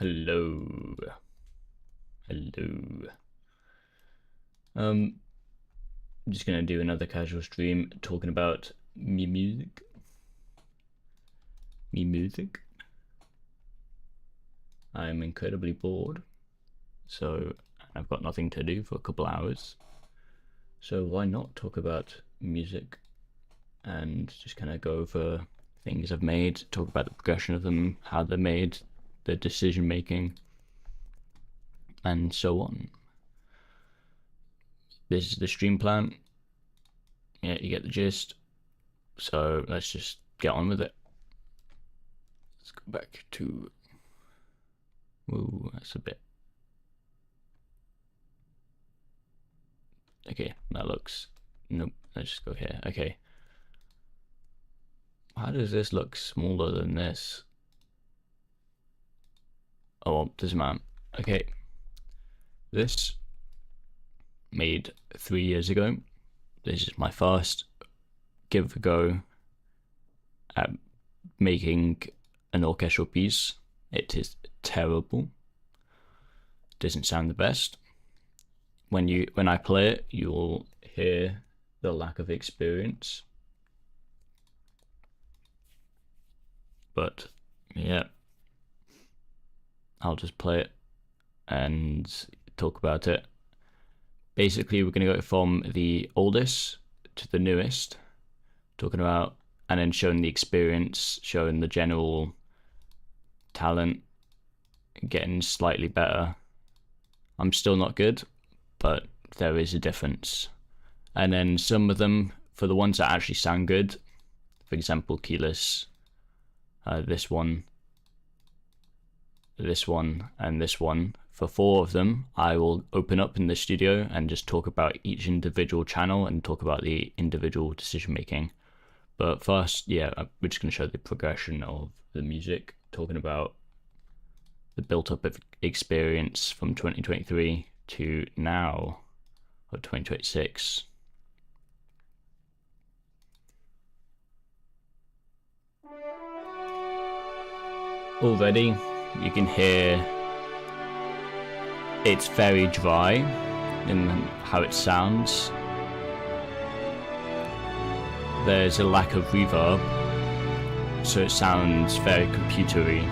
Hello. I'm just gonna do another casual stream talking about me music. I'm incredibly bored, so I've got nothing to do for a couple hours. So why not talk about music and just kind of go over things I've made, talk about the progression of them, how they're made, the decision making, and so on. This is the stream plan. Yeah, you get the gist. So let's just get on with it. Let's go back to... Ooh, that's a bit... Okay, that looks... Nope, let's just go here. Okay. How does this look smaller than this? Oh, well, doesn't matter. Okay. This made 3 years ago. This is my first give a go at making an orchestral piece. It is terrible. Doesn't sound the best. When I play it, you'll hear the lack of experience. But yeah, I'll just play it and talk about it. Basically, we're going to go from the oldest to the newest, talking about, and then showing the experience, showing the general talent, getting slightly better. I'm still not good, but there is a difference. And then some of them, for the ones that actually sound good, for example, keyless, this one, and this one. For 4 of them, I will open up in the studio and just talk about each individual channel and talk about the individual decision making. But first, yeah, we're just going to show the progression of the music, talking about the built up of experience from 2023 to now, or 2026. Already, you can hear it's very dry in how it sounds. There's a lack of reverb, so it sounds very computery.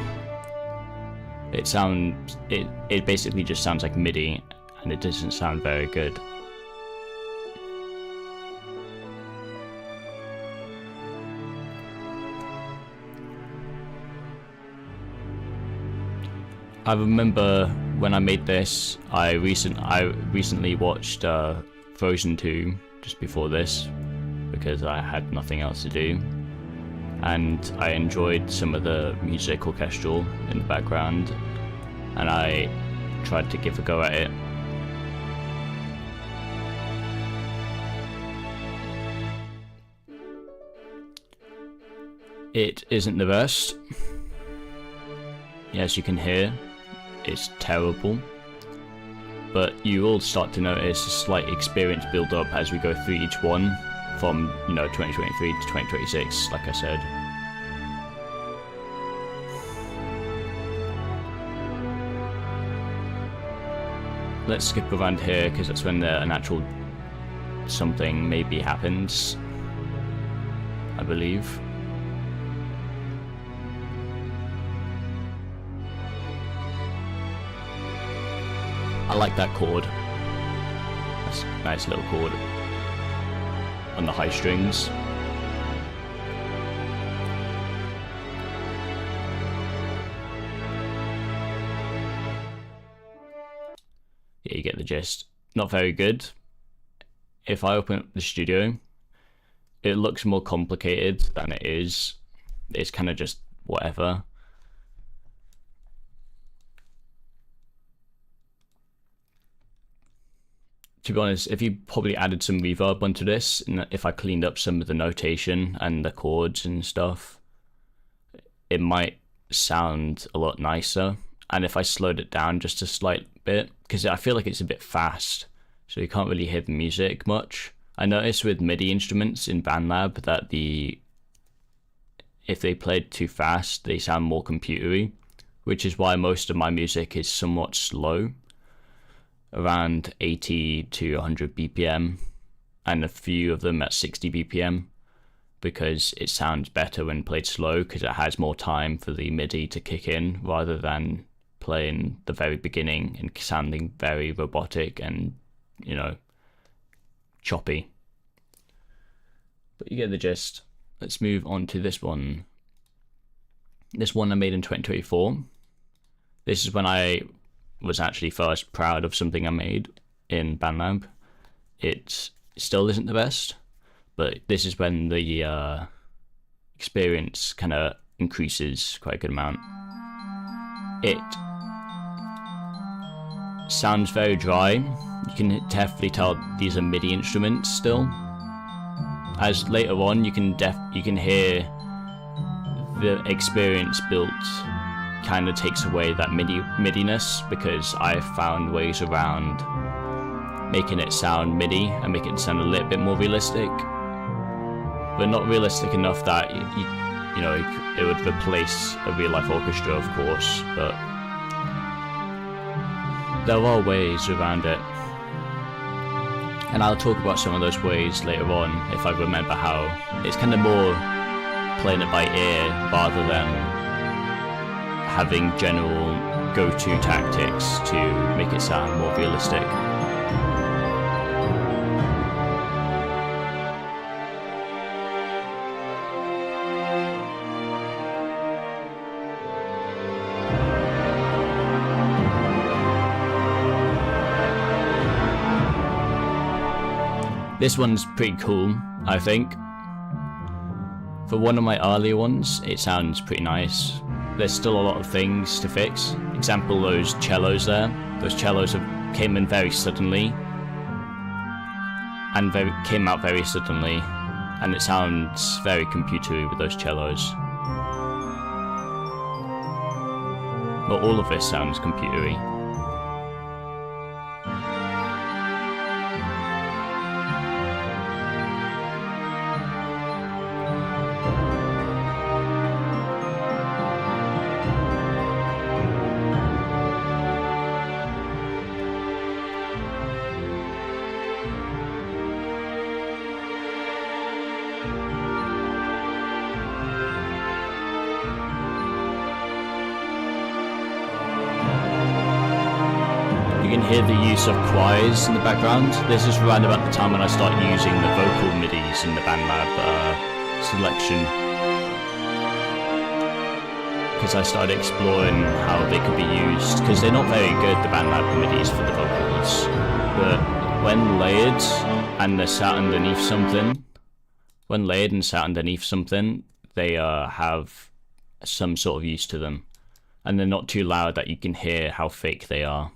It basically just sounds like MIDI, and it doesn't sound very good. I remember when I made this, I recently watched Frozen 2 just before this because I had nothing else to do, and I enjoyed some of the music orchestral in the background, and I tried to give a go at it. It isn't the best. As you can hear, it's terrible, but you will start to notice a slight experience build up as we go through each one from 2023 to 2026, like I said. Let's skip around here because that's when the natural something maybe happens, I believe. I like that chord. That's a nice little chord on the high strings. Yeah, you get the gist. Not very good. If I open up the studio, it looks more complicated than it is. It's kind of just whatever. To be honest, if you probably added some reverb onto this, and if I cleaned up some of the notation and the chords and stuff, it might sound a lot nicer. And if I slowed it down just a slight bit, because I feel like it's a bit fast, so you can't really hear the music much. I noticed with MIDI instruments in Bandlab that if they played too fast, they sound more computery. which is why most of my music is somewhat slow, around 80 to 100 BPM, and a few of them at 60 BPM, because it sounds better when played slow because it has more time for the MIDI to kick in rather than playing the very beginning and sounding very robotic and, you know, choppy. But you get the gist. Let's move on to this one. This one I made in 2024. This is when I was actually first proud of something I made in Bandlab. It still isn't the best, but this is when the experience kind of increases quite a good amount. It sounds very dry. You can definitely tell these are MIDI instruments still. As later on, you can hear the experience built kind of takes away that MIDI-ness, because I've found ways around making it sound MIDI and make it sound a little bit more realistic, but not realistic enough that you know, it would replace a real-life orchestra, of course, but there are ways around it. And I'll talk about some of those ways later on if I remember how. It's kind of more playing it by ear rather than having general go-to tactics to make it sound more realistic. This one's pretty cool, I think. For one of my earlier ones, it sounds pretty nice. There's still a lot of things to fix. Example, those cellos there. Those cellos came in very suddenly, and came out very suddenly, and it sounds very computery with those cellos. Well, all of this sounds computery. You can hear the use of choirs in the background. This is around about the time when I start using the vocal MIDIs in the Bandlab selection, because I started exploring how they could be used, because they're not very good, the Bandlab MIDIs for the vocals, but when layered and they're sat underneath something, they have some sort of use to them, and they're not too loud that you can hear how fake they are.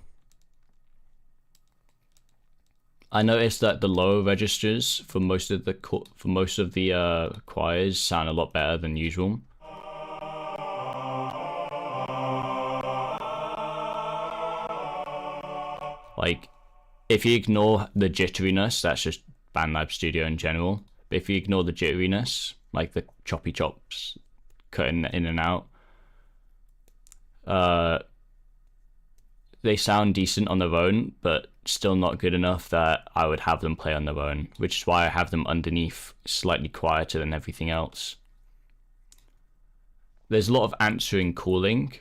I noticed that the lower registers for most of the choirs sound a lot better than usual. Like, if you ignore the jitteriness, that's just Bandlab Studio in general. But if you ignore the jitteriness, like the choppy chops cutting in and out, they sound decent on their own, but still not good enough that I would have them play on their own, which is why I have them underneath, slightly quieter than everything else. There's a lot of answering calling.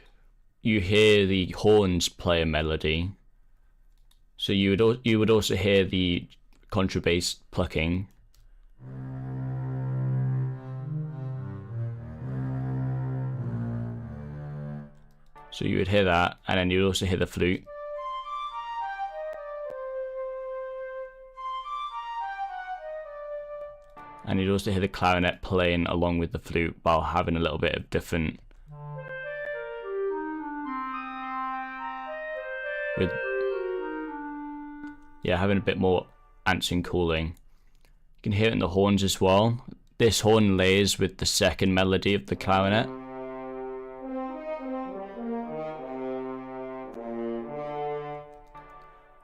You hear the horns play a melody, so you would also hear the contrabass plucking. So you would hear that, and then you would also hear the flute. And you'd also hear the clarinet playing along with the flute while having a little bit of different... having a bit more answering calling. You can hear it in the horns as well. This horn layers with the second melody of the clarinet.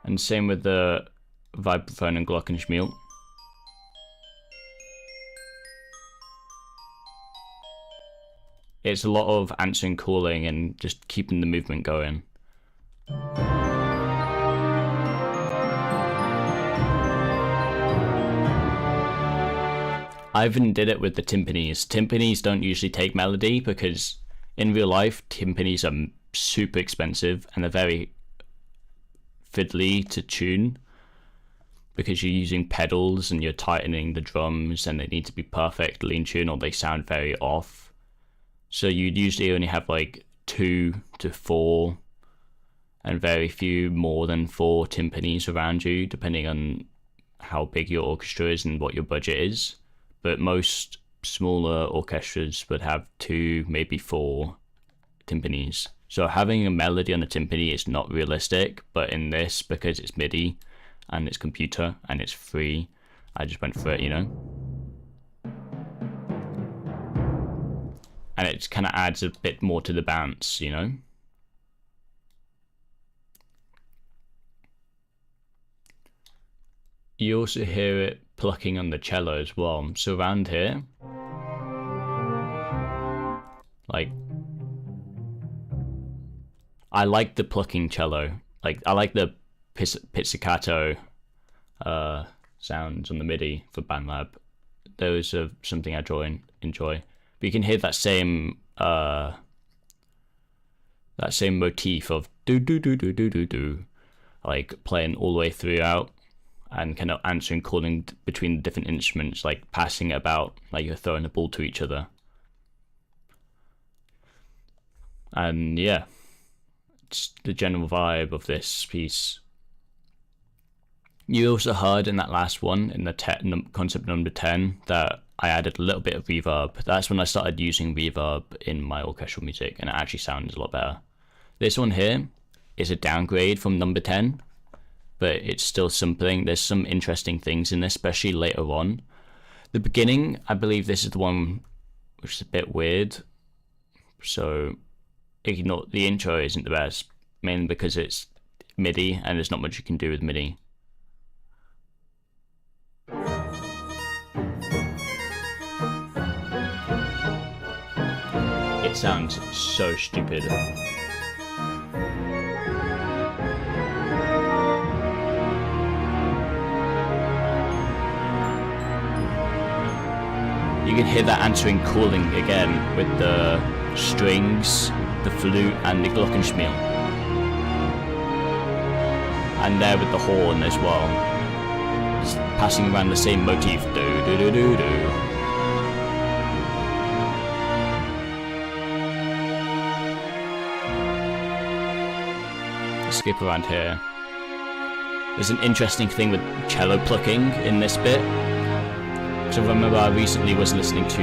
And same with the vibraphone and glockenspiel. it's a lot of answering, calling, and just keeping the movement going. I even did it with the timpanis. Timpanis don't usually take melody because in real life, timpanis are super expensive and they're very fiddly to tune because you're using pedals and you're tightening the drums and they need to be perfectly in tune or they sound very off. So you'd usually only have like 2 to 4 and very few more than 4 timpanis around you, depending on how big your orchestra is and what your budget is. But most smaller orchestras would have 2, maybe 4 timpanis. So having a melody on a timpani is not realistic, but in this, because it's MIDI and it's computer and it's free, I just went for it, you know? And it kind of adds a bit more to the bounce, you know? You also hear it plucking on the cello as well. So around here, like, I like the plucking cello. Like, I like the pizzicato sounds on the MIDI for Bandlab. Those are something I enjoy. But you can hear that same motif of do do do do do do do, like playing all the way throughout, and kind of answering, calling between the different instruments, like passing it about, like you're throwing a ball to each other. And yeah, it's the general vibe of this piece. You also heard in that last one, in the concept number 10, that I added a little bit of reverb. That's when I started using reverb in my orchestral music, and it actually sounds a lot better. This one here is a downgrade from number 10, but it's still something. There's some interesting things in this, especially later on. The beginning, I believe this is the one which is a bit weird. So ignore the intro, isn't the best, mainly because it's MIDI and there's not much you can do with MIDI. It sounds so stupid. You can hear that answering calling again with the strings, the flute, and the glockenspiel. And there with the horn as well. It's passing around the same motif. Do do do do do. Skip around here. There's an interesting thing with cello plucking in this bit. So I remember I recently was listening to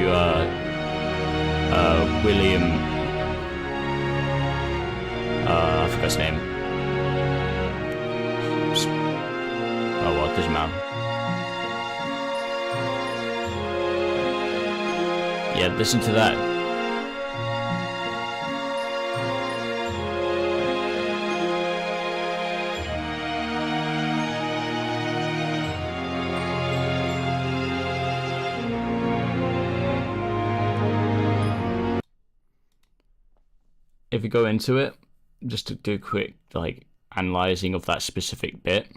William, I forgot his name. Oh well, it doesn't matter. Yeah, listen to that. If you go into it, just to do a quick like analyzing of that specific bit,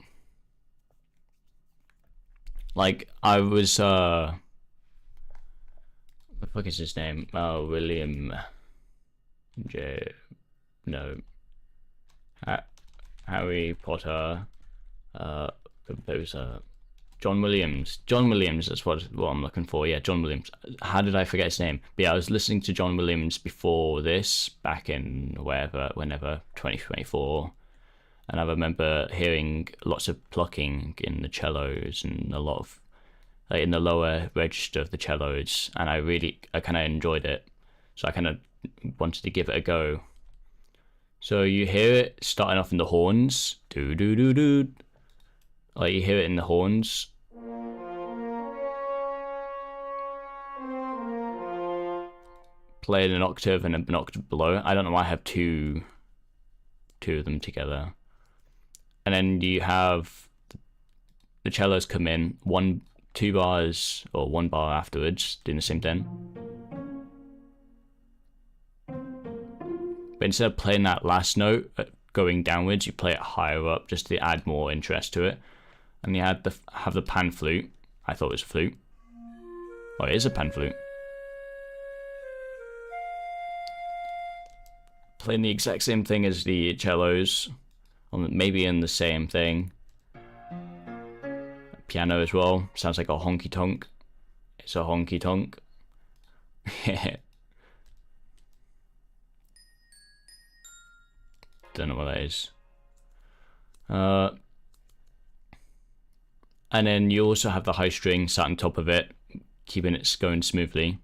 like I was what the fuck is his name? William Harry Potter composer. John Williams, that's what I'm looking for. Yeah, John Williams. How did I forget his name? But yeah, I was listening to John Williams before this, back in whenever, 2024. And I remember hearing lots of plucking in the cellos and a lot of, like in the lower register of the cellos. And I kind of enjoyed it. So I kind of wanted to give it a go. So you hear it starting off in the horns. Do do do do. Like you hear it in the horns. Playing an octave and an octave below. I don't know why I have two of them together. And then you have the cellos come in 2 bars or 1 bar afterwards, doing the same thing. but instead of playing that last note going downwards, you play it higher up just to add more interest to it. And you have the pan flute. I thought it was a flute. Oh, it is a pan flute. Playing the exact same thing as the cellos, maybe in the same thing. Piano as well. Sounds like a honky tonk. It's a honky tonk. Don't know what that is. And then you also have the high string sat on top of it, keeping it going smoothly.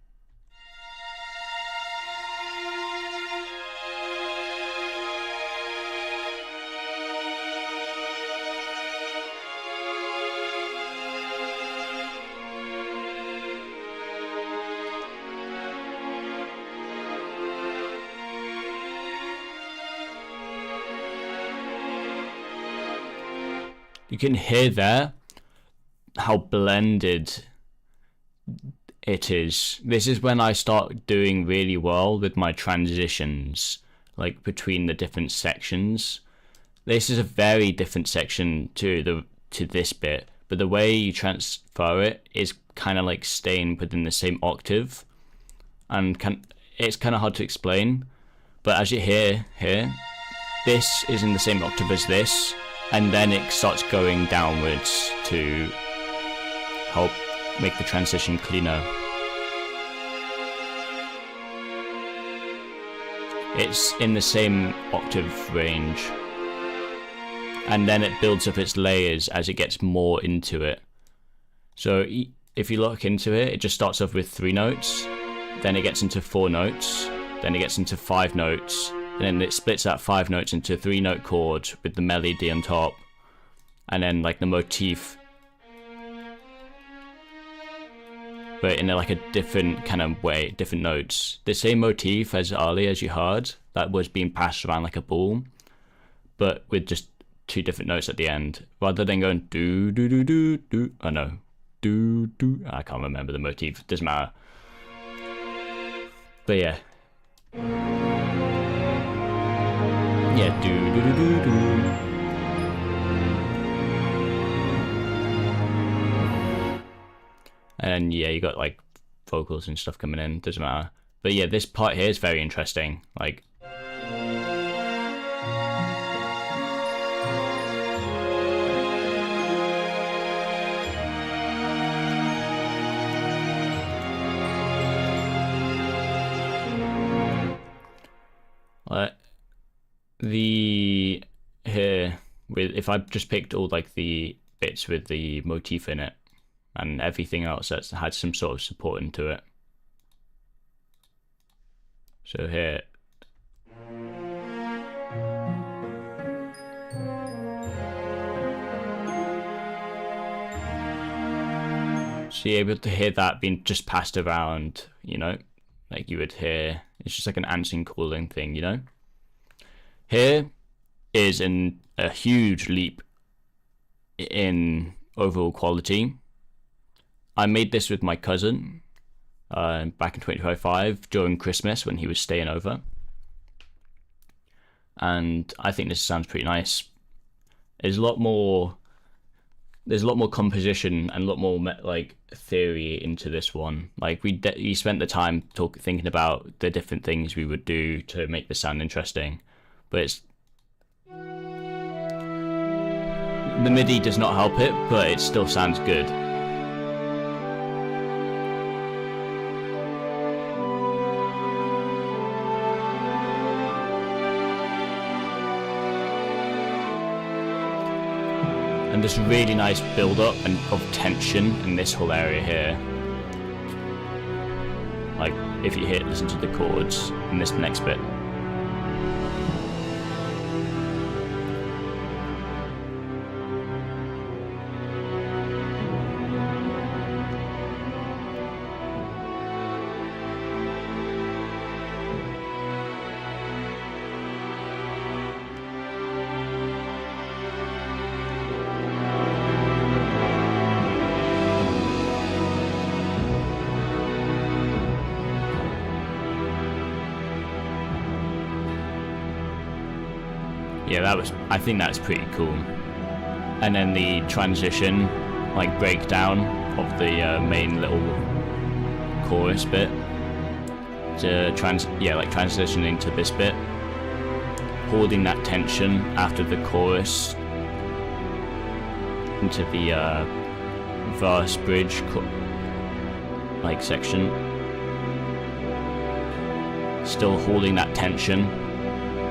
You can hear there how blended it is. This is when I start doing really well with my transitions, like between the different sections. This is a very different section to this bit, but the way you transfer it is kind of like staying within the same octave, and it's kind of hard to explain. But as you hear here, this is in the same octave as this, and then it starts going downwards to help make the transition cleaner. It's in the same octave range, and then it builds up its layers as it gets more into it. So if you look into it, it just starts off with 3 notes, then it gets into 4 notes, then it gets into 5 notes, and then it splits that 5 notes into 3-note chords with the melody on top, and then like the motif, but in like a different kind of way, different notes. The same motif as earlier as you heard, that was being passed around like a ball, but with just 2 different notes at the end, rather than going do do do do do. Oh no, do do. I can't remember the motif. Doesn't matter. But yeah. Yeah, do do do do do. And yeah, you got like vocals and stuff coming in. Doesn't matter. But yeah, this part here is very interesting. Like, if I just picked all like the bits with the motif in it and everything else that's had some sort of support into it. So here, so you're able to hear that being just passed around, you know, like you would hear. It's just like an answering calling thing, you know. Here is a huge leap in overall quality. I made this with my cousin back in 2005 during Christmas when he was staying over, and I think this sounds pretty nice. There's a lot more composition and a lot more like theory into this one. Like we spent the time thinking about the different things we would do to make this sound interesting, but the MIDI does not help it, but it still sounds good. And there's really nice build-up and of tension in this whole area here. Like if you listen to the chords in this next bit. Yeah, I think that's pretty cool. And then the transition, like breakdown of the main little chorus bit to transitioning to this bit, holding that tension after the chorus into the verse bridge like section, still holding that tension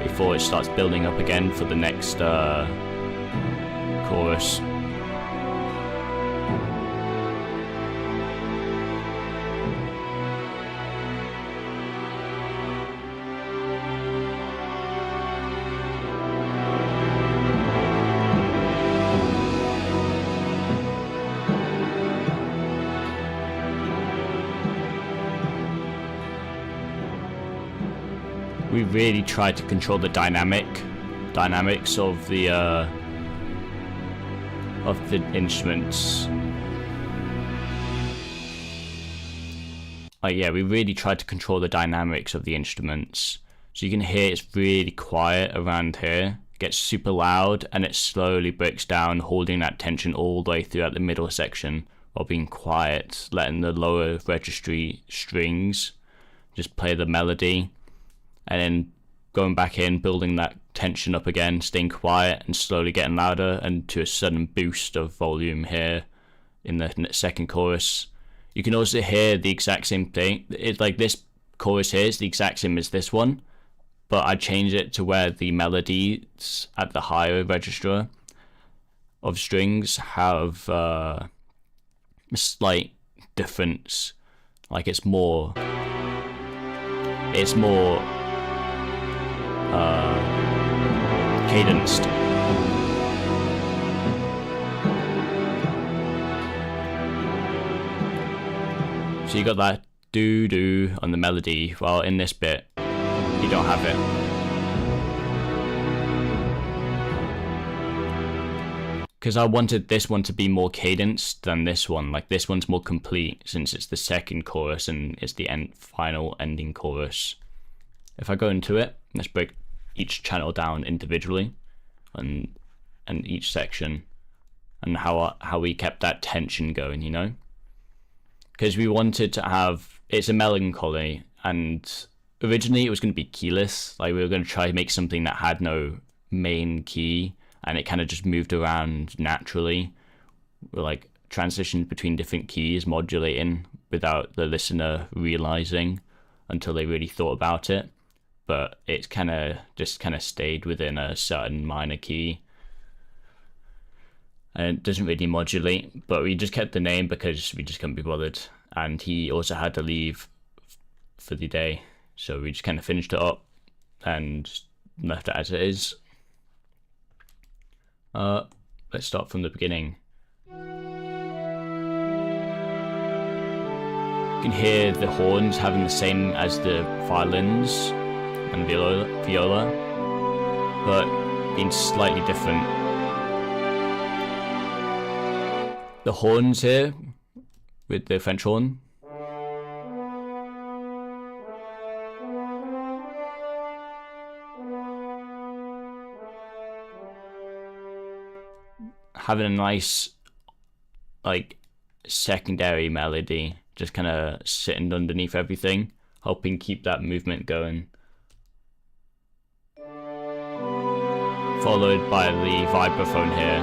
before it starts building up again for the next chorus. We really tried to control the dynamics of the instruments. Yeah, we really tried to control the dynamics of the instruments. So you can hear it's really quiet around here. It gets super loud and it slowly breaks down, holding that tension all the way throughout the middle section while being quiet, letting the lower registry strings just play the melody. And then going back in, building that tension up again, staying quiet and slowly getting louder, and to a sudden boost of volume here in the second chorus. You can also hear the exact same thing. It's like this chorus here is the exact same as this one, but I changed it to where the melodies at the higher register of strings have a slight difference. Like it's more cadenced. So you got that doo-doo on the melody, while in this bit you don't have it. Because I wanted this one to be more cadenced than this one. Like this one's more complete since it's the second chorus and it's the final ending chorus. If I go into it, let's break each channel down individually and each section, and how we kept that tension going, you know? Because we wanted to have, it's a melancholy, and originally it was going to be keyless. Like we were going to try to make something that had no main key and it kind of just moved around naturally. We're like transitioned between different keys, modulating without the listener realizing until they really thought about it. But it's kind of stayed within a certain minor key, and it doesn't really modulate. But we just kept the name because we just couldn't be bothered, and he also had to leave for the day, so we just kind of finished it up and left it as it is. Let's start from the beginning. You can hear the horns having the same as the violins and viola, but being slightly different. The horns here with the French horn, having a nice like secondary melody, just kind of sitting underneath everything, helping keep that movement going. Followed by the vibraphone here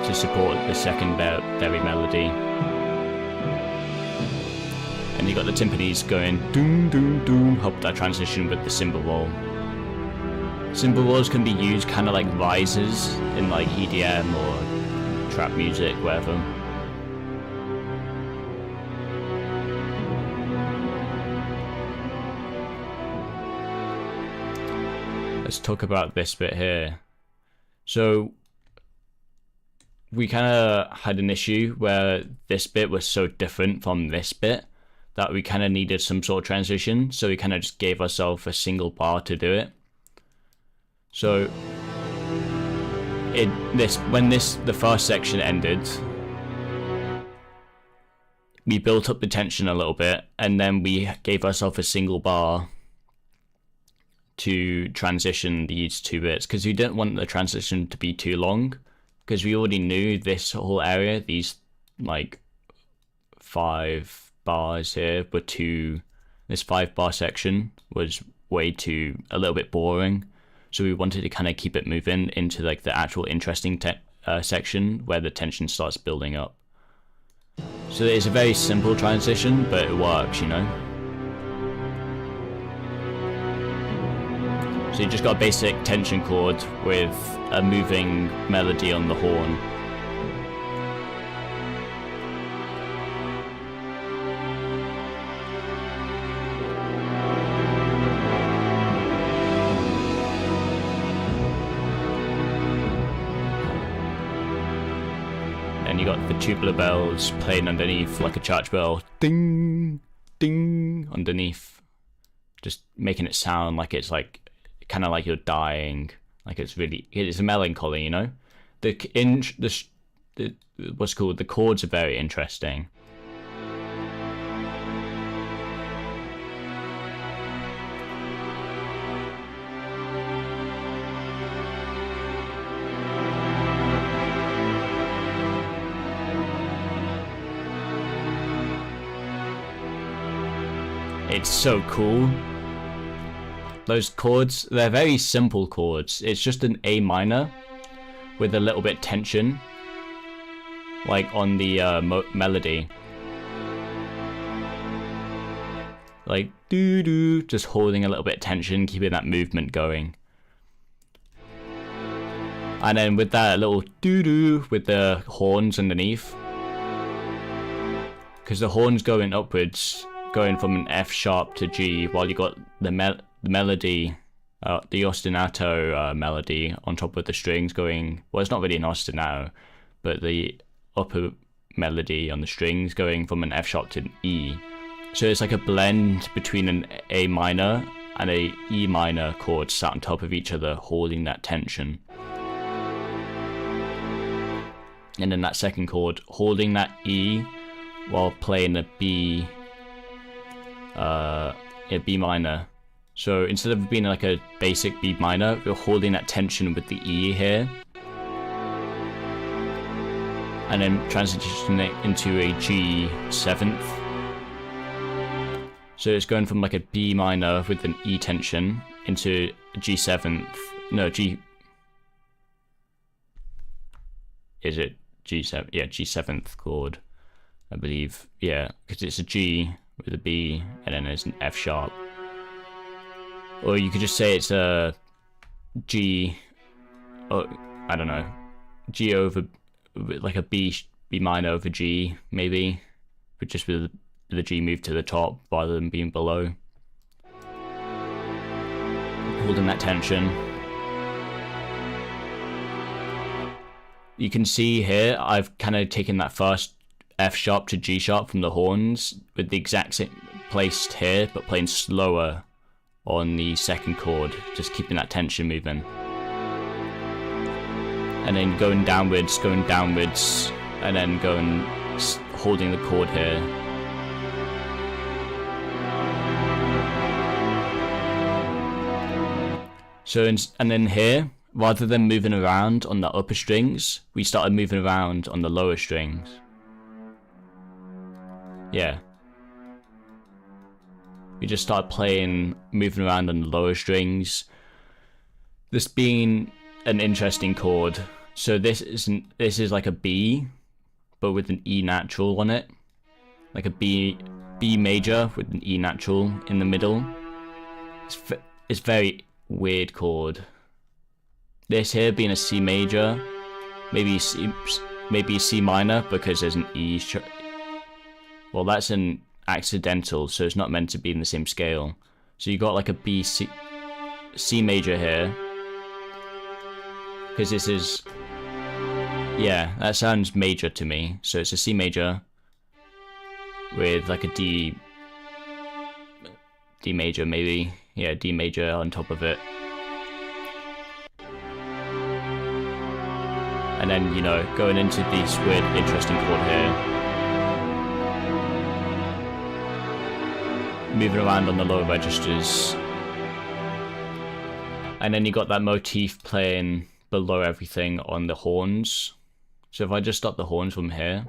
to support the secondary melody. And you got the timpanis going doom doom doom, help that transition with the cymbal roll. Cymbal rolls can be used kind of like risers in like EDM or trap music, whatever. Let's talk about this bit here. So we kind of had an issue where this bit was so different from this bit that we kind of needed some sort of transition, so we kind of just gave ourselves a single bar to do it. So when the first section ended, we built up the tension a little bit, and then we gave ourselves a single bar to transition these 2 bits, because we didn't want the transition to be too long, because we already knew this whole area, these like 5 bars here were this 5-bar section was a little bit boring, so we wanted to kind of keep it moving into like the actual interesting section where the tension starts building up. So it's a very simple transition, but it works, you know. So you just got a basic tension chord with a moving melody on the horn. And you got the tubular bells playing underneath like a church bell. Ding, ding, underneath. Just making it sound like it's like kind of like you're dying, like it's a melancholy, you know. The chords are very interesting. It's so cool. Those chords, they're very simple chords. It's just an A minor with a little bit tension, like on the melody. Like doo doo, just holding a little bit of tension, keeping that movement going. And then with that little doo doo with the horns underneath, because the horns going upwards, going from an F sharp to G, while you got the melody, the ostinato melody on top of the strings going, well, it's not really an ostinato, but the upper melody on the strings going from an F sharp to an E. So it's like a blend between an A minor and a E minor chord sat on top of each other, holding that tension. And then that second chord, holding that E while playing a B minor. So instead of being like a basic B minor, we're holding that tension with the E here, and then transitioning it into a G7th. So it's going from like a B minor with an E tension into a G7th. No, is it G7? Yeah, G7th chord, I believe. Yeah, because it's a G with a B and then there's an F sharp. Or you could just say it's a G, I don't know, G over, like a B minor over G, maybe, but just with the G moved to the top rather than being below. Holding that tension. You can see here, I've kind of taken that first F sharp to G sharp from the horns with the exact same placed here, but playing slower on the second chord, just keeping that tension moving. And then going downwards, and then holding the chord here. So, and then here, rather than moving around on the upper strings, we started moving around on the lower strings. Yeah. We just started moving around on the lower strings. This being an interesting chord. So this is like a B, but with an E natural on it. Like a B major with an E natural in the middle. It's very weird chord. This here being a C major, maybe C minor because there's an E. Well, that's an accidental, so it's not meant to be in the same scale. So you got like a C major here, because this is, yeah, that sounds major to me. So it's a C major with like a D major, maybe, yeah, D major on top of it, and then, you know, going into this weird interesting chord here, moving around on the lower registers, And then you got that motif playing below everything on the horns. So if I just stop the horns from here.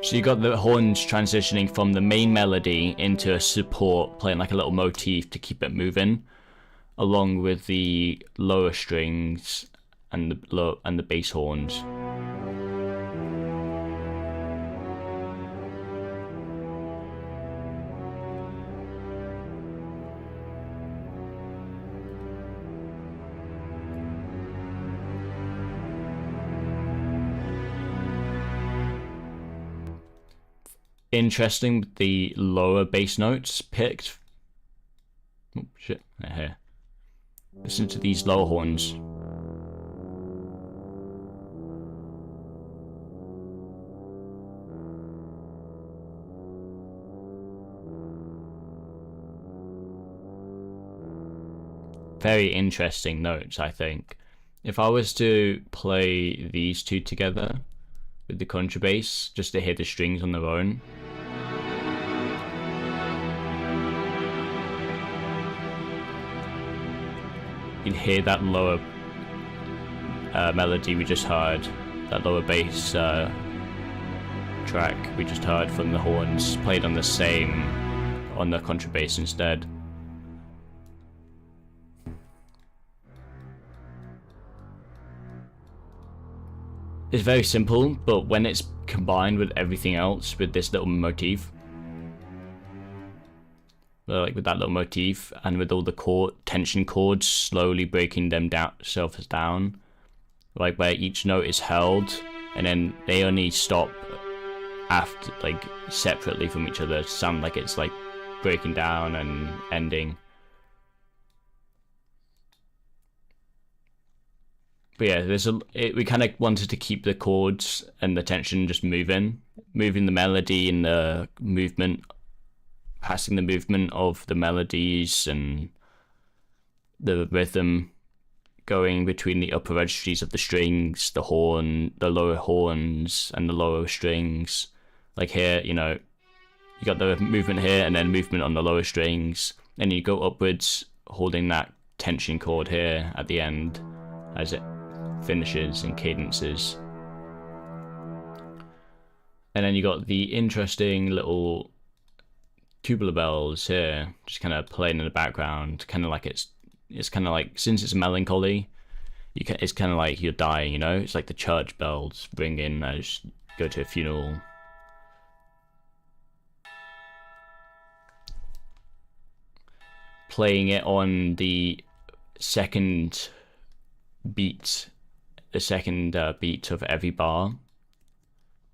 So you got the horns transitioning from the main melody into a support, playing like a little motif to keep it moving, along with the lower strings and the bass horns. Interesting with the lower bass notes picked. Oh shit, here. Listen to these lower horns. Very interesting notes, I think. If I was to play these two together with the contrabass, just to hear the strings on their own. You can hear that lower melody we just heard, that lower bass track we just heard from the horns played on the same, on the contrabass instead. It's very simple, but when it's combined with everything else, with this little motif, like with that little motif, and with all the tension chords slowly breaking themselves down, like where each note is held, and then they only stop after, like separately from each other, to sound like it's like breaking down and ending. But yeah, we kind of wanted to keep the chords and the tension just moving the melody and the movement, passing the movement of the melodies and the rhythm going between the upper registries of the strings, the lower horns and the lower strings. Like here, you know, you got the movement here and then movement on the lower strings, and you go upwards holding that tension chord here at the end as it finishes and cadences. And then you got the interesting little tubular bells here, just kind of playing in the background, kind of like it's kind of like, since it's melancholy, it's kind of like you're dying, you know. It's like the church bells ringing as you go to a funeral. Playing it on the second beat, beat of every bar,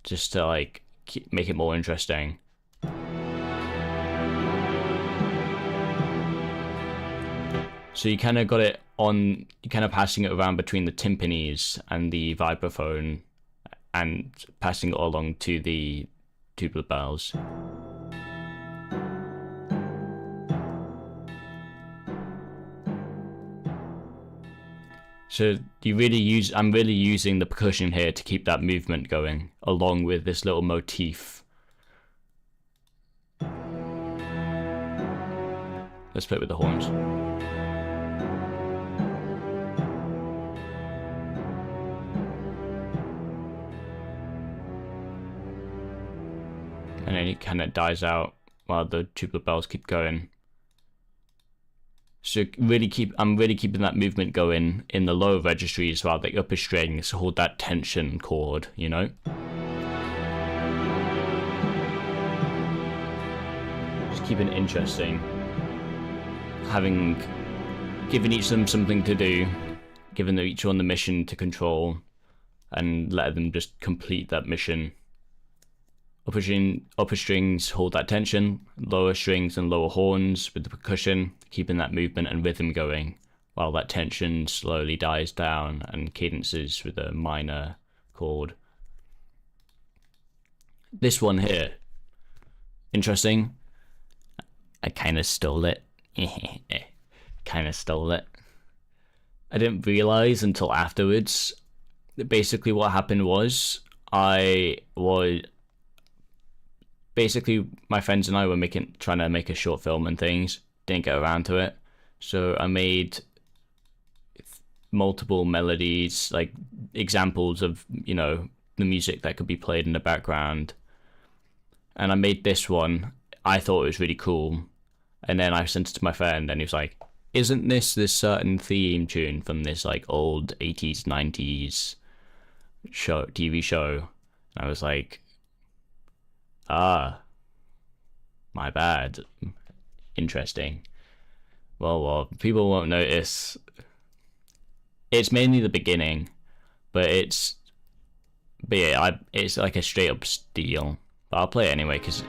just to like make it more interesting. So you kind of got it on, you kind of passing it around between the timpanis and the vibraphone, and passing it all along to the tubular bells. So I'm really using the percussion here to keep that movement going, along with this little motif. Let's play it with the horns. And then it kind of dies out while the tubular bells keep going. So I'm really keeping that movement going in the lower registries while the upper strings hold that tension chord, you know? Just keeping it interesting. Giving each of them something to do, giving them each one the mission to control, and letting them just complete that mission. Upper strings hold that tension, lower strings and lower horns with the percussion, keeping that movement and rhythm going, while that tension slowly dies down and cadences with a minor chord. This one here, interesting. I kind of stole it Kind of stole it. I didn't realize until afterwards that basically what happened was basically my friends and I were trying to make a short film and things, didn't get around to it. So I made multiple melodies, like examples of, the music that could be played in the background. And I made this one. I thought it was really cool. And then I sent it to my friend and he was like, isn't this certain theme tune from this like old 80s, 90s TV show? And I was like, my bad. Interesting. Well, people won't notice. It's mainly the beginning, but it's like a straight up steal. But I'll play it anyway because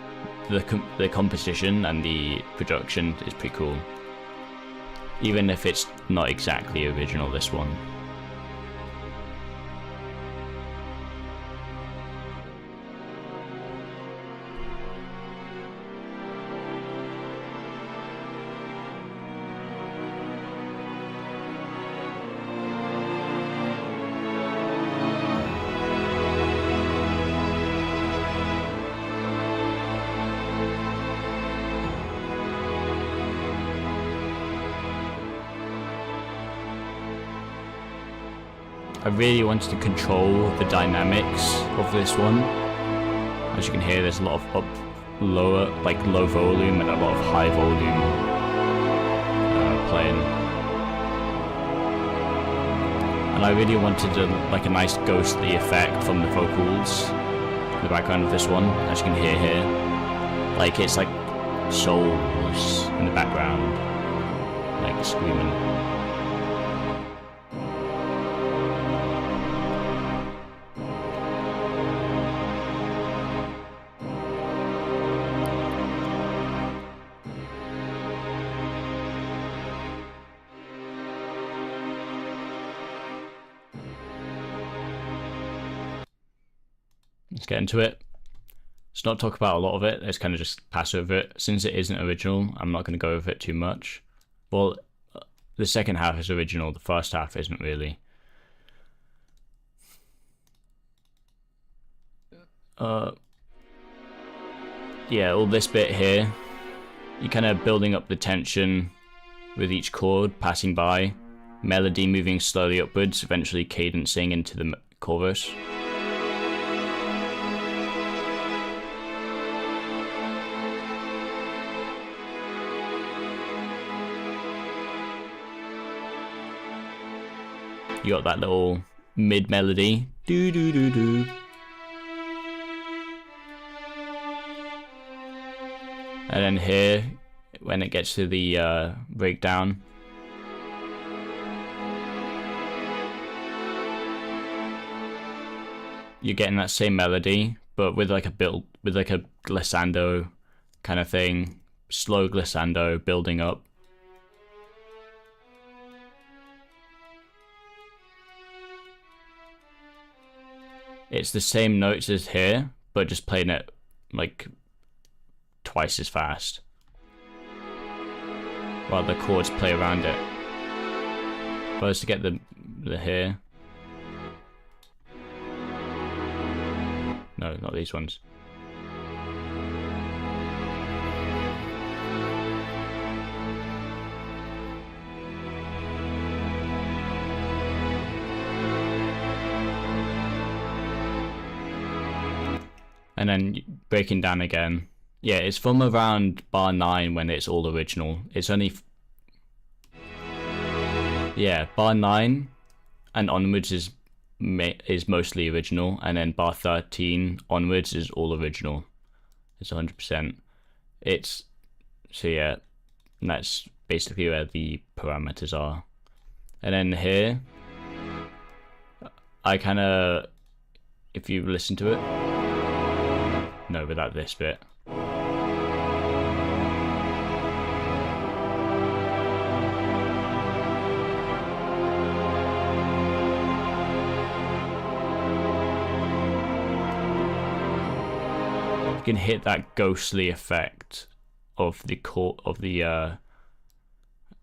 the composition and the production is pretty cool. Even if it's not exactly original, this one. I really wanted to control the dynamics of this one. As you can hear, there's a lot of low volume and a lot of high volume playing. And I really wanted a nice ghostly effect from the vocals in the background of this one, as you can hear here. Like it's like souls in the background, like screaming. Let's get into it. Let's not talk about a lot of it. Let's kind of just pass over it. Since it isn't original, I'm not going to go over it too much. Well, the second half is original. The first half isn't really. Yeah, all this bit here, you're kind of building up the tension with each chord passing by, melody moving slowly upwards, eventually cadencing into the chorus. You got that little mid melody, do do do do. And then here, when it gets to the breakdown, you're getting that same melody, but with like a glissando kind of thing, slow glissando building up. It's the same notes as here, but just playing it like twice as fast, while the chords play around it. First to get the here. No, not these ones. And then breaking down again. Yeah, it's from around bar 9 when it's all original. It's only... yeah, bar 9 and onwards is mostly original. And then bar 13 onwards is all original. It's 100%. It's... so yeah, that's basically where the parameters are. And then here, I kind of... if you listen to it... no, without this bit. You can hit that ghostly effect of the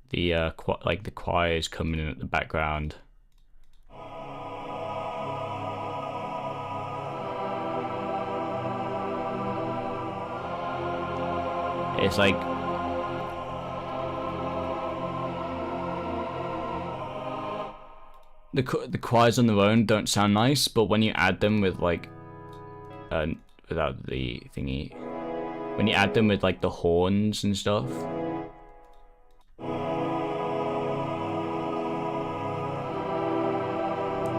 the like the choirs coming in at the background. It's like the choirs on their own don't sound nice, but when you add them with like without the thingy, when you add them with like the horns and stuff,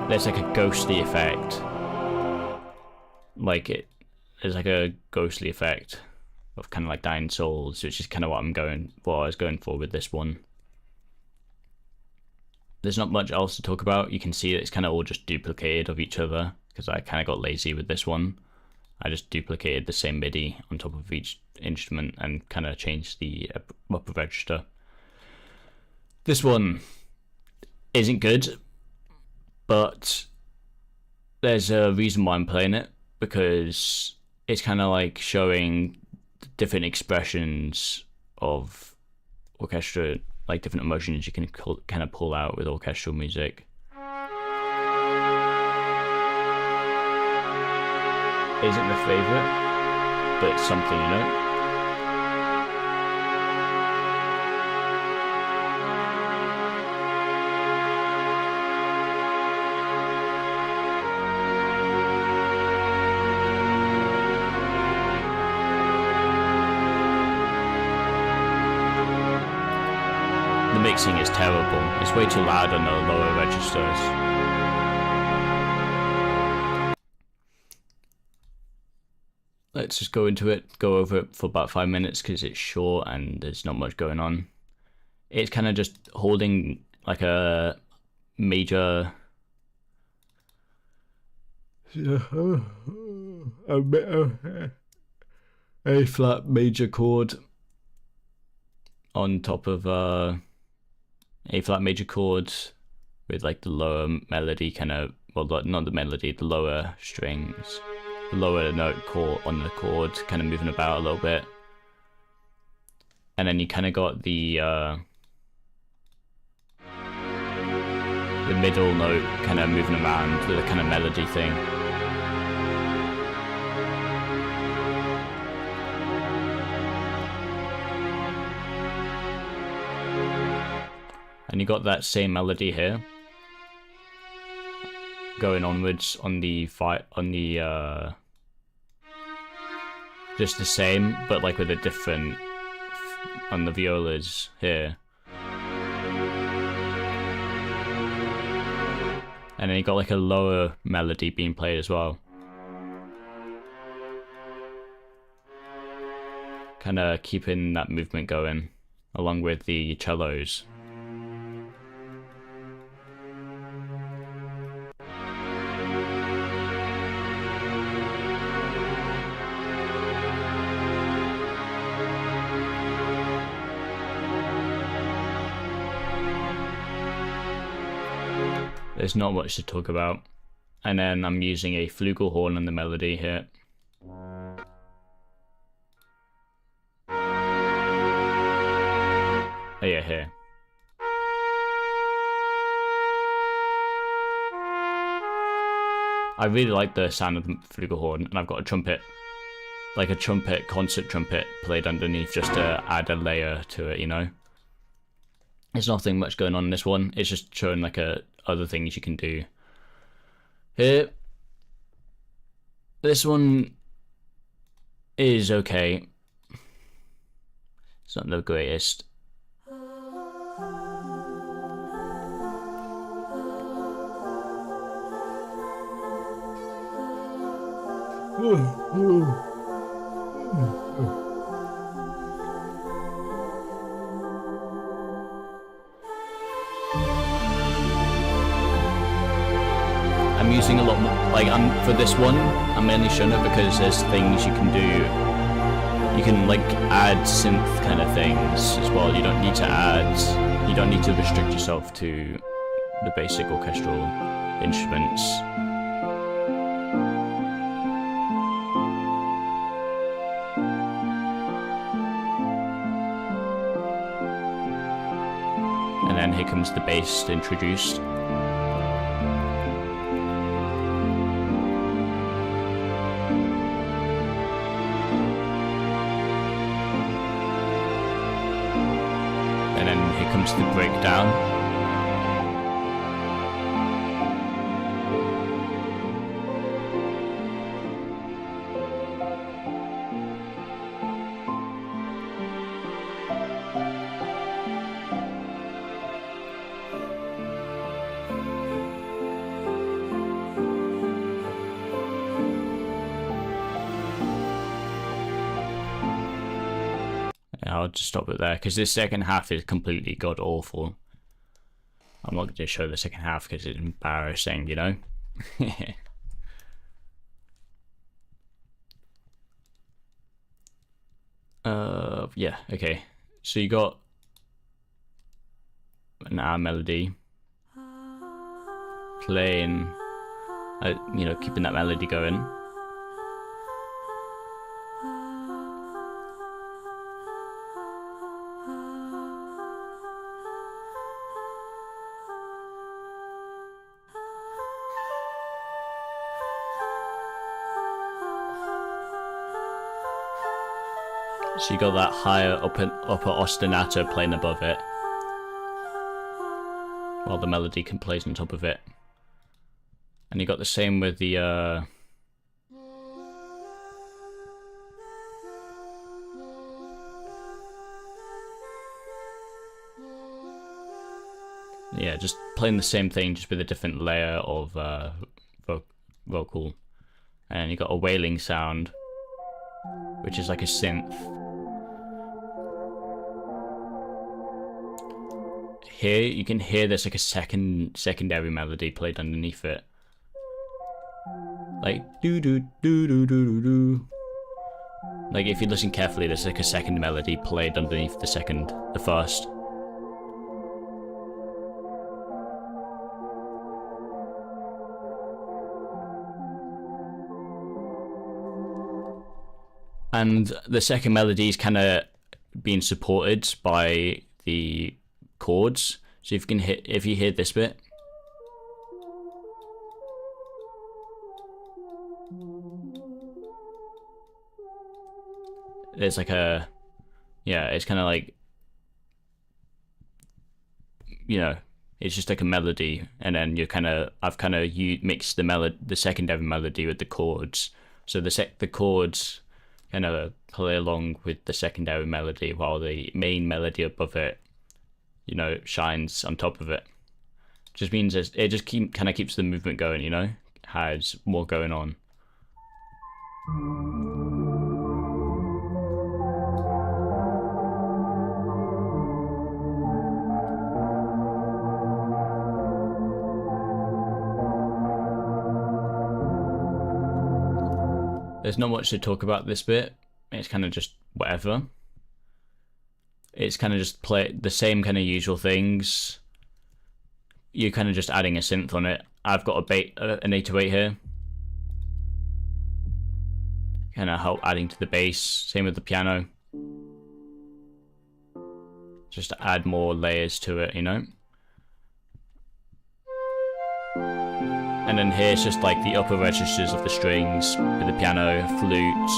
there's like a ghostly effect. There's like a ghostly effect of kind of like dying souls, which is kind of what I was going for with this one. There's not much else to talk about. You can see that it's kind of all just duplicated of each other, because I kind of got lazy with this one. I just duplicated the same MIDI on top of each instrument and kind of changed the upper register. This one isn't good, but there's a reason why I'm playing it, because it's kind of like showing different expressions of orchestra, like different emotions you can kind of pull out with orchestral music. Isn't the favorite, but it's something, you know. The mixing is terrible. It's way too loud on the lower registers. Let's just go into it, go over it for about 5 minutes because it's short and there's not much going on. It's kind of just holding like a major A flat major chord on top of A flat major chord with like the lower melody kind of, well, not the melody, the lower strings, the lower note chord on the chord kind of moving about a little bit, and then you kind of got the middle note kind of moving around with a kind of melody thing. And you got that same melody here going onwards on the just the same, but like with a different on the violas here. And then you got like a lower melody being played as well. Kind of keeping that movement going along with the cellos. There's not much to talk about. And then I'm using a flugelhorn on the melody here. Oh yeah, here. I really like the sound of the flugelhorn, and I've got a trumpet, like a trumpet, concert trumpet played underneath just to add a layer to it, you know? There's nothing much going on in this one. It's just showing like other things you can do. Here, this one is okay. It's not the greatest. I'm using a lot more, like for this one, I'm mainly showing it because there's things you can do. You can like add synth kind of things as well. You don't need to restrict yourself to the basic orchestral instruments. And then here comes the bass introduced. And then here comes the breakdown. I'll just stop it there because this second half is completely god awful. I'm not going to show the second half because it's embarrassing, you know. Yeah, okay. So you got an R melody playing, you know, keeping that melody going. So you got that higher upper ostinato playing above it, while the melody plays on top of it. And you got the same with the yeah, just playing the same thing, just with a different layer of vocal. And you got a wailing sound, which is like a synth. Here you can hear there's like a secondary melody played underneath it, like do do do do do do. Like if you listen carefully, there's like a second melody played underneath the first. And the second melody is kind of being supported by the chords. So if you hear this bit, there's like a, yeah, it's kind of like, you know, it's just like a melody, and then I've kind of mixed the secondary melody with the chords. So the chords kind of play along with the secondary melody, while the main melody above it, you know, shines on top of it. Just means it just kind of keeps the movement going, you know, has more going on. There's not much to talk about this bit. It's kind of just whatever. It's kind of just play the same kind of usual things. You're kind of just adding a synth on it. I've got an 808 here. Kind of help adding to the bass. Same with the piano. Just to add more layers to it, you know. And then here's just like the upper registers of the strings with the piano, flutes.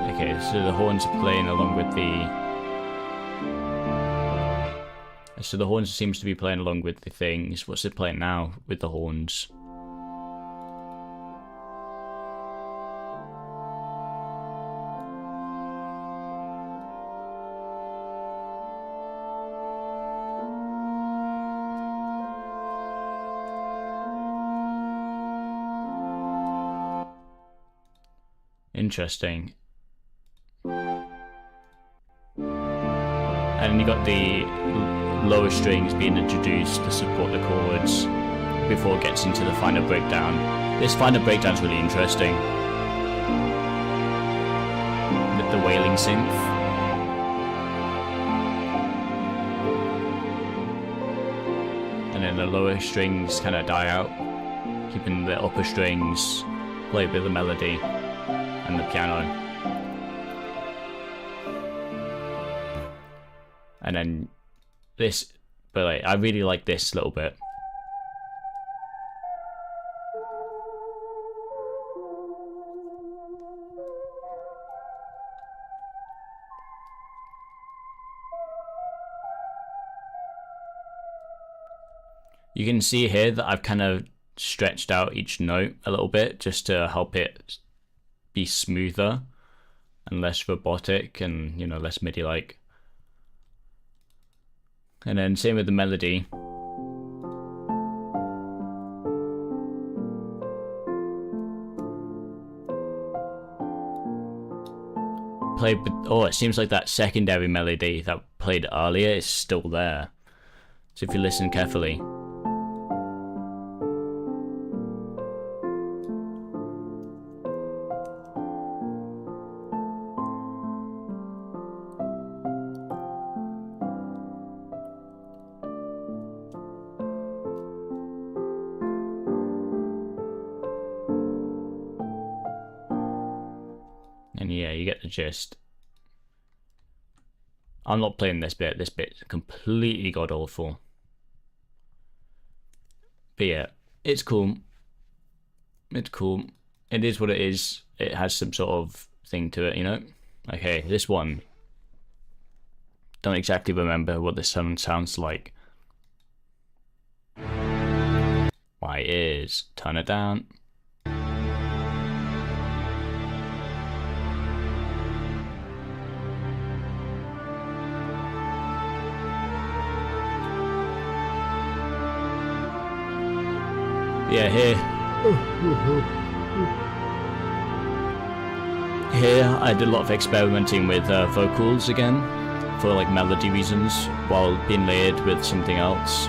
Okay, so the horns are playing along with so the horns seems to be playing along with the things. What's it playing now with the horns? Interesting. And then you got the lower strings being introduced to support the chords before it gets into the final breakdown. This final breakdown is really interesting, with the wailing synth. And then the lower strings kind of die out, keeping the upper strings play with the melody and the piano. And then this, but like, I really like this little bit. You can see here that I've kind of stretched out each note a little bit just to help it be smoother and less robotic and, you know, less MIDI-like. And then same with the melody. Played with, oh, it seems like that secondary melody that played earlier is still there. So if you listen carefully. And yeah, you get the gist. I'm not playing this bit. This bit's completely god awful. But yeah, it's cool. It's cool. It is what it is. It has some sort of thing to it, you know? Okay, this one. Don't exactly remember what this sound sounds like. My ears. Turn it down. Yeah, here I did a lot of experimenting with vocals again for like melody reasons while being layered with something else.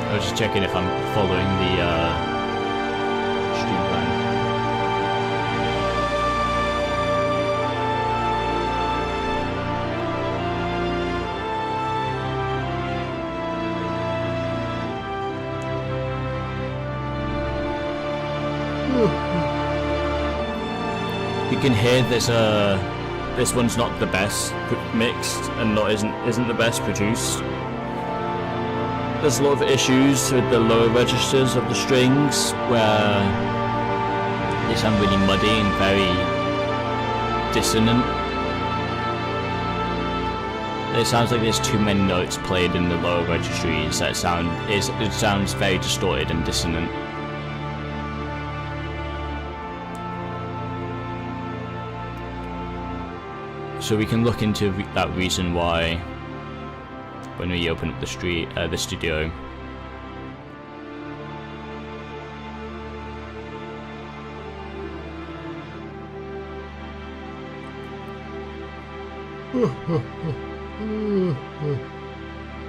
I was just checking if I'm following the stream plan. You can hear there's this one's not the best mixed and isn't the best produced. There's a lot of issues with the lower registers of the strings where they sound really muddy and very dissonant. It sounds like there's too many notes played in the lower registries that it sounds very distorted and dissonant. So we can look into that reason why when we open up the studio.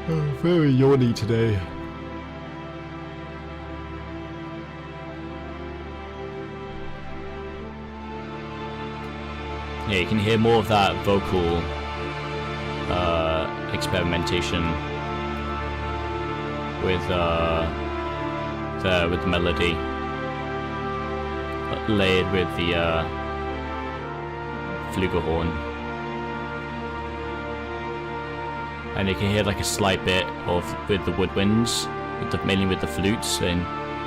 I'm very yawny today. Yeah, you can hear more of that vocal experimentation with the melody layered with the flugelhorn, and you can hear like a slight bit of with the woodwinds, mainly with the flutes, and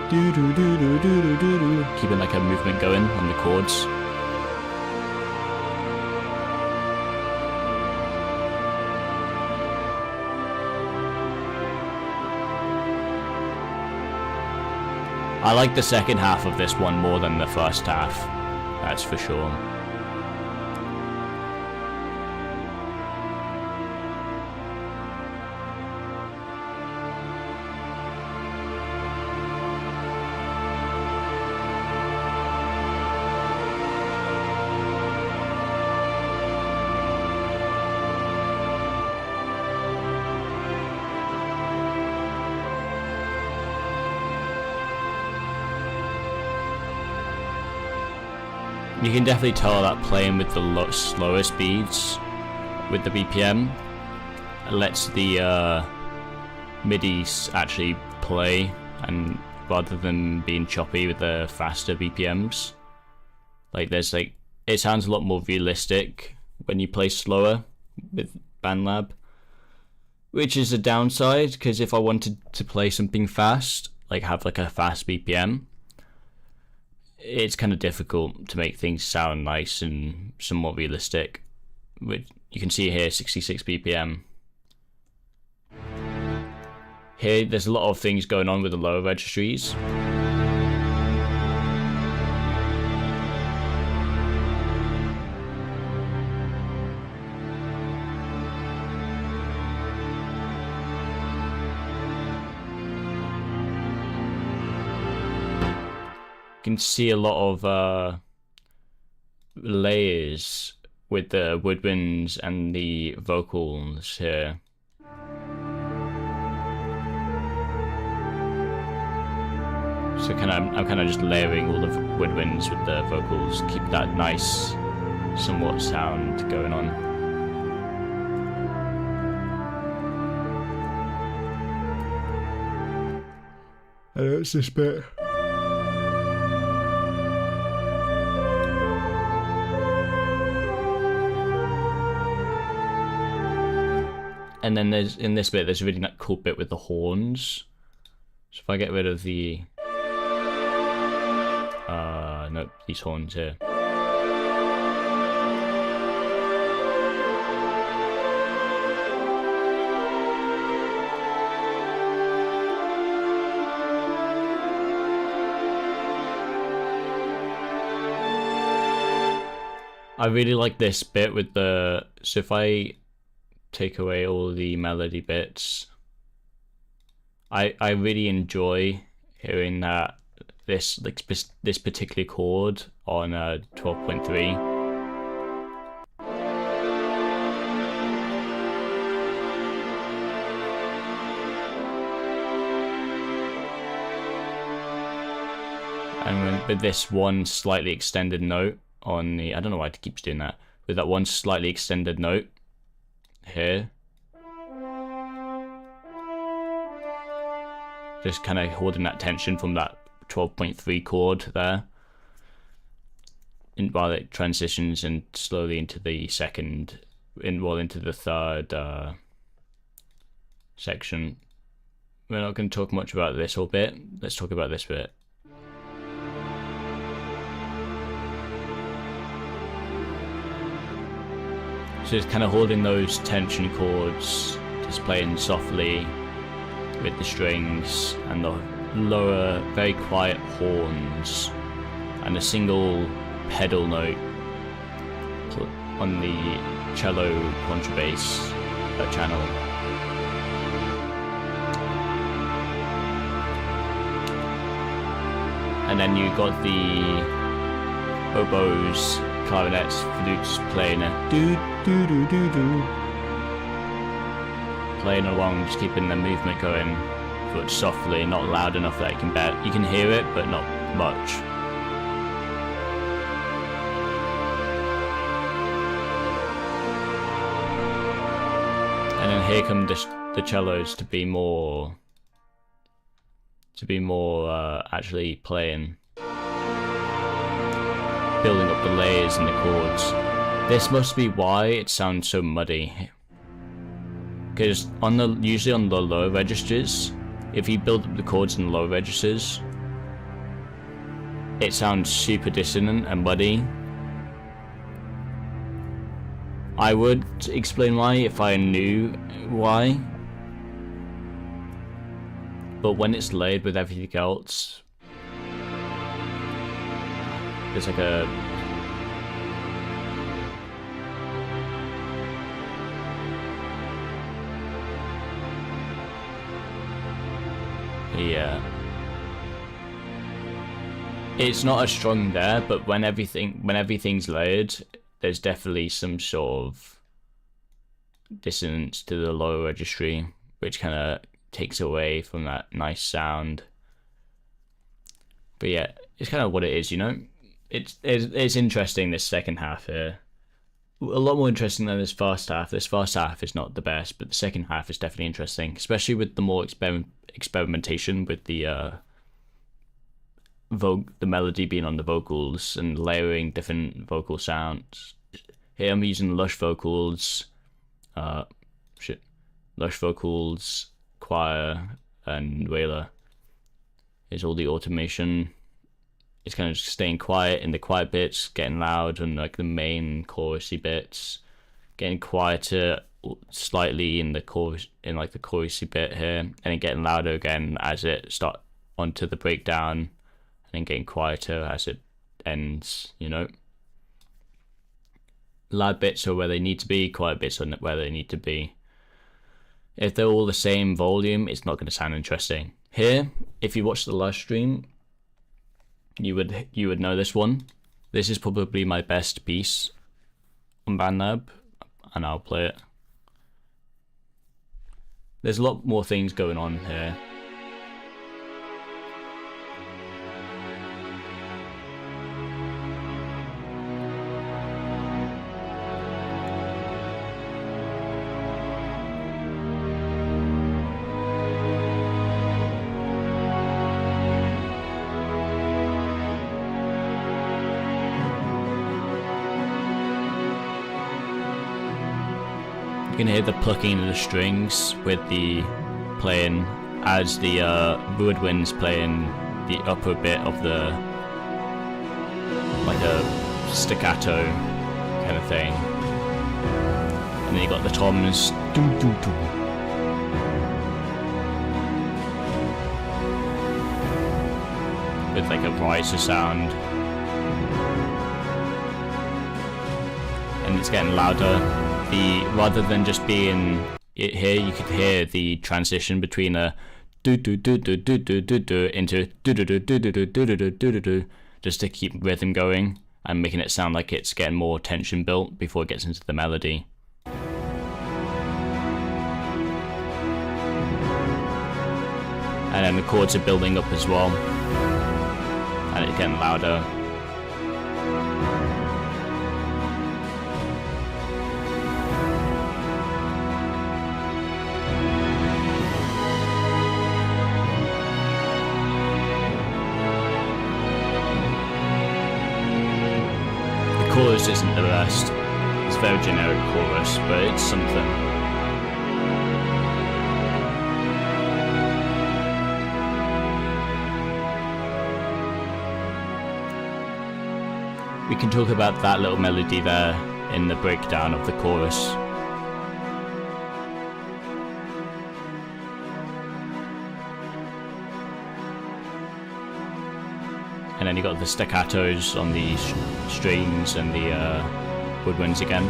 do do do do do do do, keeping like a movement going on the chords. I like the second half of this one more than the first half, that's for sure. You can definitely tell that playing with the slower speeds with the BPM lets the MIDIs actually play, and rather than being choppy with the faster BPMs. Like it sounds a lot more realistic when you play slower with Bandlab, which is a downside, because if I wanted to play something fast, like have like a fast BPM, it's kind of difficult to make things sound nice and somewhat realistic. Which you can see here, 66 BPM. Here, there's a lot of things going on with the lower registries. You can see a lot of layers with the woodwinds and the vocals here. So I'm kind of just layering all the woodwinds with the vocals, keep that nice, somewhat sound going on. And it's this bit. And then in this bit, there's a really cool bit with the horns. So if I get rid of the nope, these horns here. I really like this bit with the, so if I take away all the melody bits, I really enjoy hearing that this particular chord on 12.3. And with this one slightly extended note on the, I don't know why it keeps doing that, with that one slightly extended note here, just kind of holding that tension from that 12.3 chord there, while it transitions and slowly into the second, into the third section. We're not going to talk much about this whole bit. Let's talk about this bit. So it's kind of holding those tension chords, just playing softly with the strings and the lower, very quiet horns, and a single pedal note on the cello contrabass channel. And then you got the oboes, clarinets, flutes playing a do-do-do-do-do, playing along, just keeping the movement going, but softly, not loud enough that you can hear it, but not much. And then here come the cellos to be more actually playing, building up the layers and the chords. This must be why it sounds so muddy, because usually on the lower registers, if you build up the chords in the lower registers, it sounds super dissonant and muddy. I would explain why if I knew why, but when it's layered with everything else, it's like a yeah. It's not as strong there, but when everything's layered, there's definitely some sort of dissonance to the lower registry, which kind of takes away from that nice sound. But yeah, it's kind of what it is, you know? it's interesting, this second half here. A lot more interesting than this first half. This first half is not the best, but the second half is definitely interesting, especially with the more experimentation with the melody being on the vocals and layering different vocal sounds. Here I'm using lush vocals, lush vocals, choir, and wailer. Here's all the automation. It's kind of just staying quiet in the quiet bits, getting loud and like the main chorusy bits, getting quieter slightly in the chorus, in like the chorusy bit here, and then getting louder again as it start onto the breakdown, and then getting quieter as it ends. You know, loud bits are where they need to be, quiet bits are where they need to be. If they're all the same volume, it's not going to sound interesting. Here, if you watch the live stream, you would know this one. This is probably my best piece on Bandlab, and I'll play it. There's a lot more things going on here. You can hear the plucking of the strings with the playing as the woodwind's playing the upper bit of the, like a staccato kind of thing, and then you got the toms with like a riser sound, and it's getting louder. Rather than just being it here, you could hear the transition between a do do do do do do do do into do do do do do do do do do do, just to keep rhythm going and making it sound like it's getting more tension built before it gets into the melody. And then the chords are building up as well, and it's getting louder. Chorus isn't the best. It's a very generic chorus, but it's something. We can talk about that little melody there in the breakdown of the chorus. And then you got the staccatos on the strings and the woodwinds again.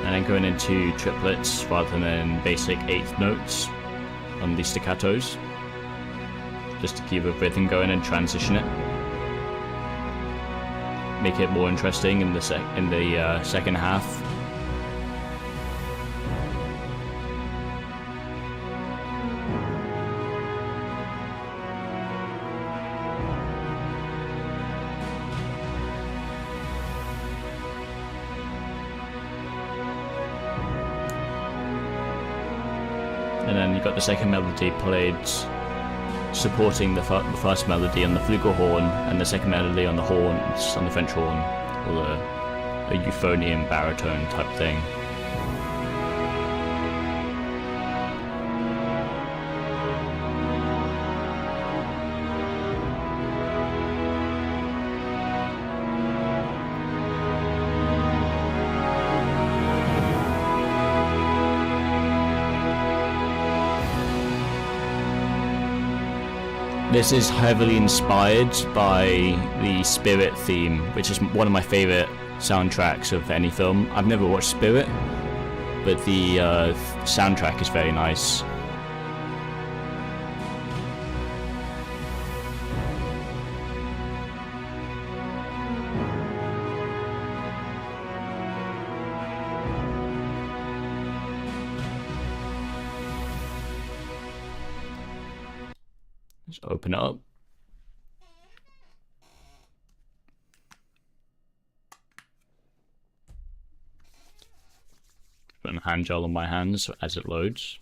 And then going into triplets rather than basic eighth notes on the staccatos, just to keep a rhythm going and transition it. Make it more interesting in the second half. And then you got the second melody played supporting the first melody on the flugelhorn, and the second melody on the horns, on the French horn, or a euphonium baritone type thing. This is heavily inspired by the Spirit theme, which is one of my favourite soundtracks of any film. I've never watched Spirit, but the soundtrack is very nice. Let's open it up. Put a hand gel on my hands as it loads.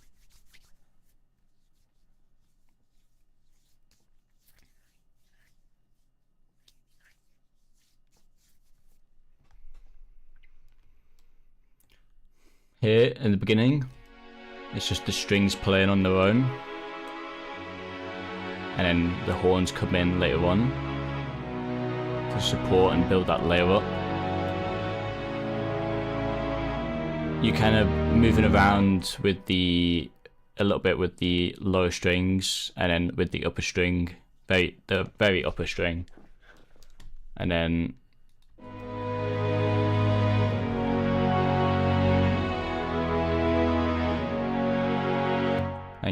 Here in the beginning, it's just the strings playing on their own, and then the horns come in later on to support and build that layer up. You kind of moving around with a little bit with the lower strings, and then with the upper string, the very upper string, and then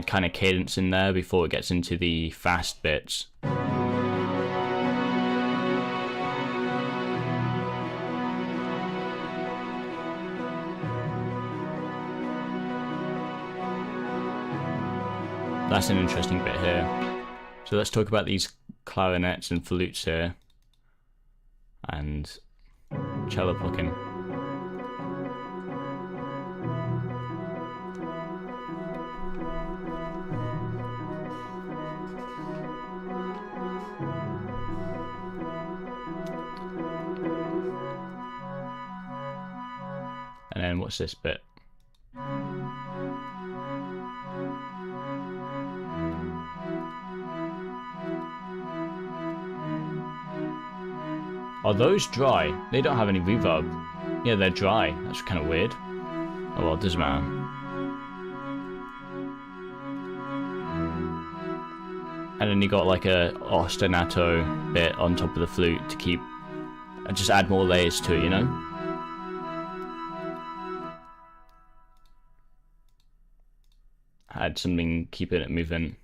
kind of cadence in there before it gets into the fast bits. That's an interesting bit here. So let's talk about these clarinets and flutes here, and cello plucking. And then what's this bit? Are those dry? They don't have any reverb. Yeah, they're dry. That's kind of weird. Oh well, it doesn't matter. And then you got like a ostinato bit on top of the flute to keep, just add more layers to it, you know? Add something, keeping it moving.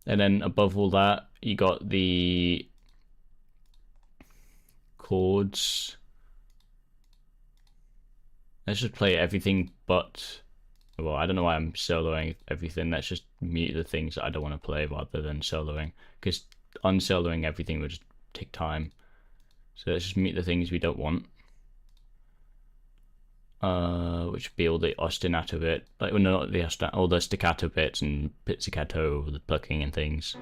And then above all that, you got the chords. Let's just play everything but, well, I don't know why I'm soloing everything. Let's just mute the things that I don't want to play rather than soloing, because unsoloing everything would just take time. So let's just mute the things we don't want. Which would be all the ostinato bit, like, well, not the ostinato, all the staccato bits and pizzicato, the plucking and things.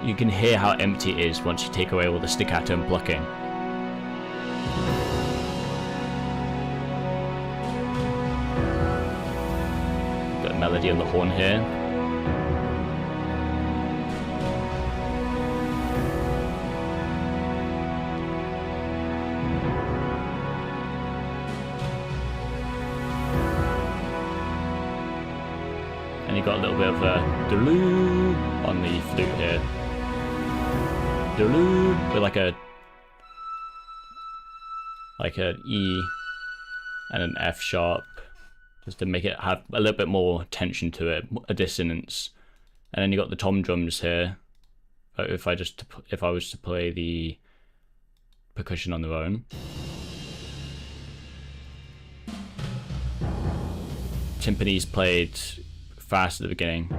You can hear how empty it is once you take away all the staccato and plucking. Got a melody on the horn here. And you got a little bit of a doo on the flute here. With like an E and an F sharp, just to make it have a little bit more tension to it, a dissonance. And then you got the tom drums here. If I was to play the percussion on their own. Timpani's played fast at the beginning.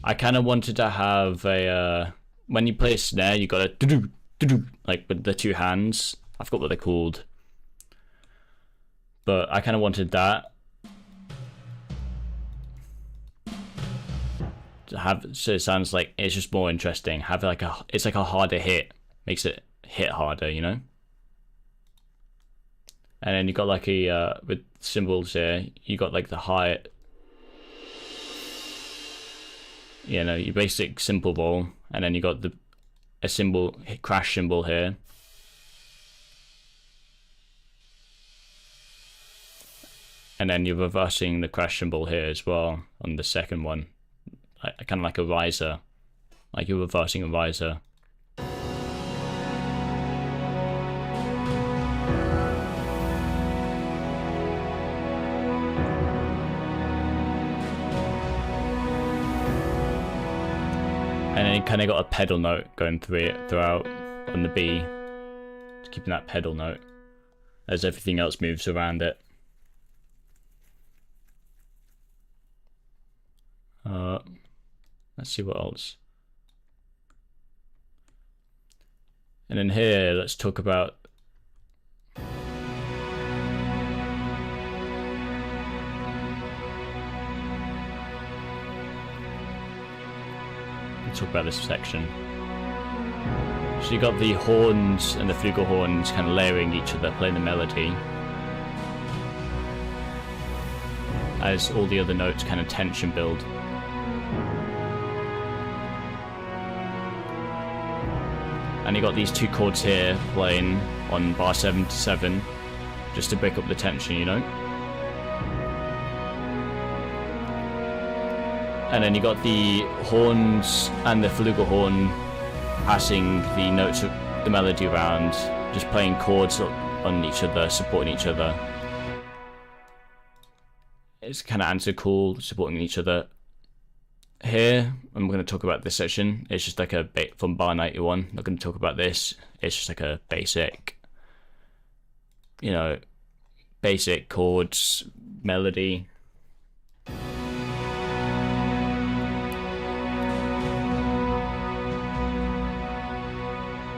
I kind of wanted to have a, when you play a snare, you got a do-do, like with the two hands. I forgot what they're called. But I kind of wanted that. To have, so it sounds like it's just more interesting. Have like it's like a harder hit. Makes it hit harder, you know? And then you got like a, with cymbals here, you got like the high, you know, your basic simple roll, and then you got a cymbal, crash cymbal here. And then you're reversing the crash cymbal here as well on the second one. Kind of like a riser, like you're reversing a riser. And then you kind of got a pedal note going through it throughout on the B, just keeping that pedal note as everything else moves around it. Let's see what else. And then here, let's talk about this section. So you got the horns and the flugelhorns kind of layering each other, playing the melody, as all the other notes kind of tension build. And you got these two chords here playing on bar 7 to 7, just to break up the tension, you know. And then you got the horns and the flugelhorn passing the notes of the melody around, just playing chords on each other, supporting each other. It's kind of answer call, supporting each other. Here, I'm going to talk about this section. It's just like a from bar 91. I'm not going to talk about this. It's just like a basic, you know, basic chords, melody.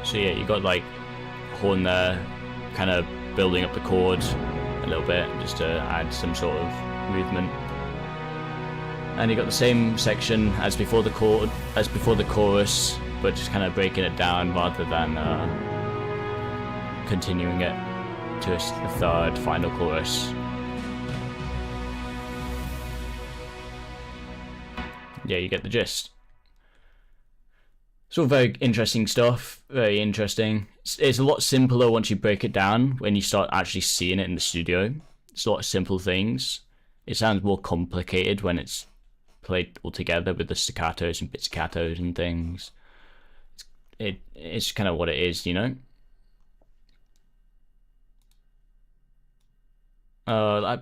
So yeah, you got like horn there, kind of building up the chords a little bit, just to add some sort of movement. And you got the same section as before the chorus, but just kind of breaking it down rather than continuing it to a third final chorus. Yeah, you get the gist. It's all very interesting stuff, very interesting. It's a lot simpler once you break it down, when you start actually seeing it in the studio. It's a lot of simple things. It sounds more complicated when it's played all together with the staccatos and pizzicatos and things. It's kind of what it is, you know.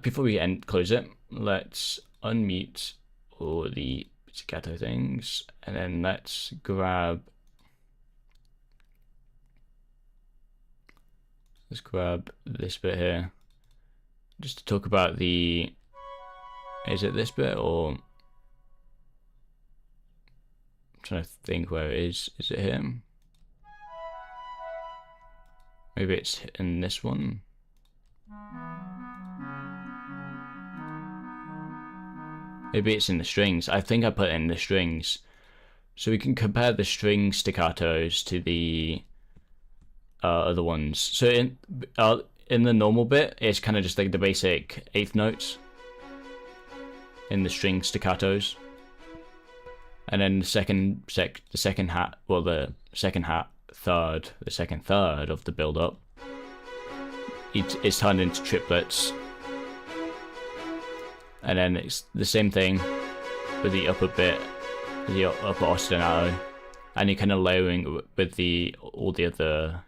Before we close it, let's unmute all the pizzicato things, and then let's grab this bit here, just to talk about the. Is it this bit or? I'm trying to think where it is. Is it here? Maybe it's in this one. Maybe it's in the strings. I think I put it in the strings. So we can compare the string staccatos to the other ones. So in the normal bit, it's kind of just like the basic eighth notes in the string staccatos. And then the second third of the build up, it's turned into triplets. And then it's the same thing with the upper bit, the upper ostinato, and you're kind of layering with all the other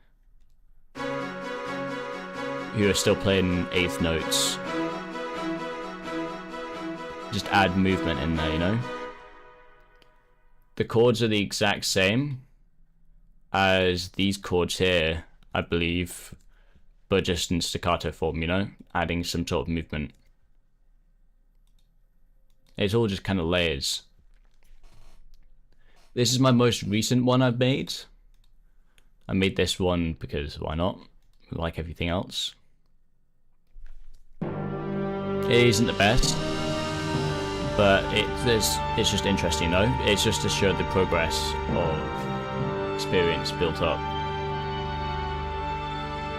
who are still playing eighth notes. Just add movement in there, you know. The chords are the exact same as these chords here, I believe, but just in staccato form, you know, adding some sort of movement. It's all just kind of layers. This is my most recent one I've made. I made this one because why not? Like everything else. It isn't the best, but it's just interesting, you know? It's just to show the progress of experience built up.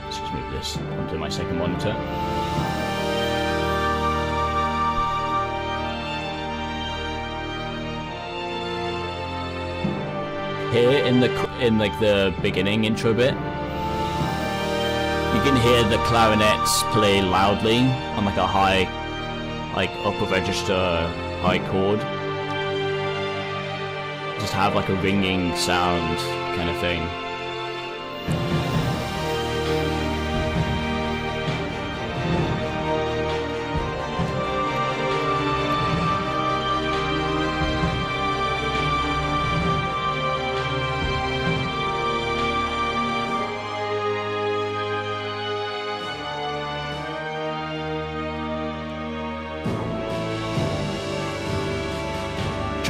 Let's just move this onto my second monitor. Here in like the beginning intro bit, you can hear the clarinets play loudly on like a high, like upper register high chord. Just have like a ringing sound kind of thing.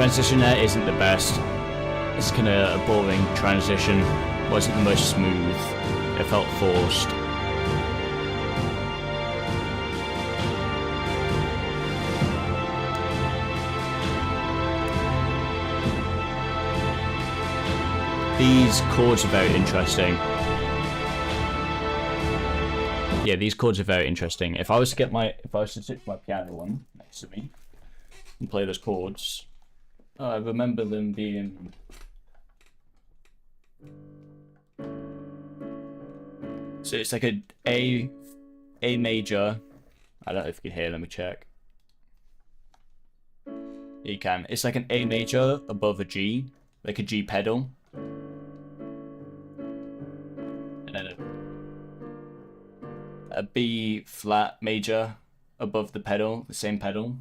transition there isn't the best. It's kind of a boring transition. Wasn't the most smooth. It felt forced. These chords are very interesting. Yeah, these chords are very interesting. If I was to sit my piano one next to me and play those chords, I remember them being so it's like a major. I don't know if you can hear. Let me check. You can. It's like an A major above a G, like a G pedal. And then a B flat major above the pedal, the same pedal.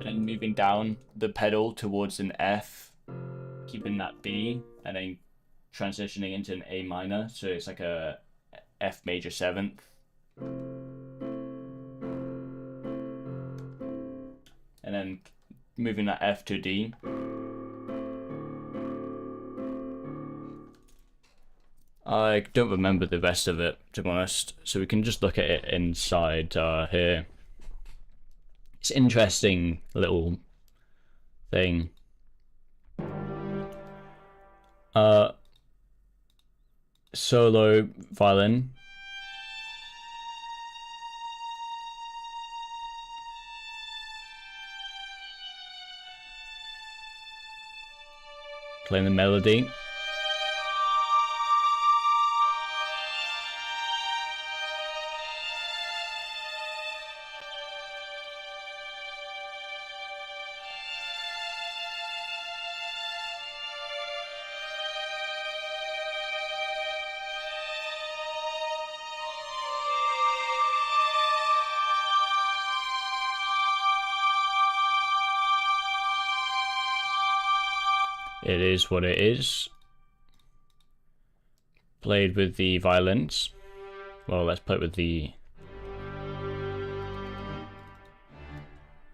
And then moving down the pedal towards an F, keeping that B, and then transitioning into an A minor. So it's like a F major 7th. And then moving that F to D. I don't remember the rest of it, to be honest, so we can just look at it inside here. It's an interesting little thing. Solo violin. Playing the melody. It is what it is. Played with the violins. Well, let's play it with the...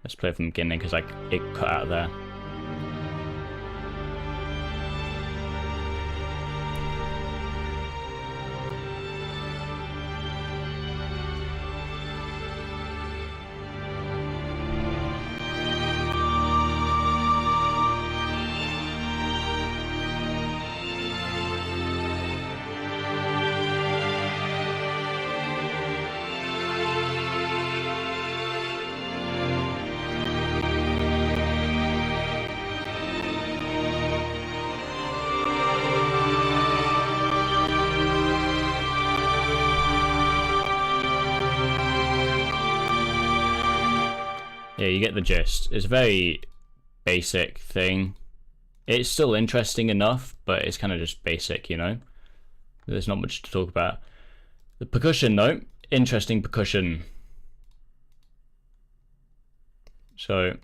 Let's play it from the beginning because it cut out there. Yeah, you get the gist. It's a very basic thing. It's still interesting enough, but it's kind of just basic, you know? There's not much to talk about. The percussion, though. Interesting percussion. So,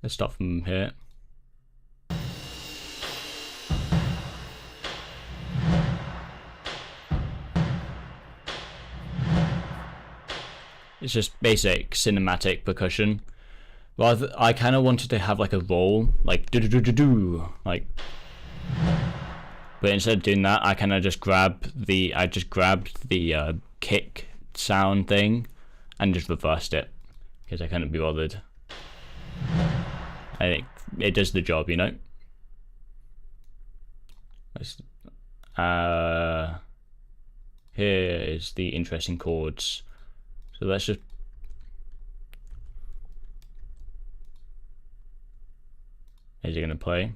let's start from here. It's just basic cinematic percussion. Rather, I kind of wanted to have like a roll, like do do do do do, like. But instead of doing that, I kind of just grabbed the kick sound thing, and just reversed it because I couldn't be bothered. I think it does the job, you know. Here is the interesting chords. So let's just... Is he gonna play?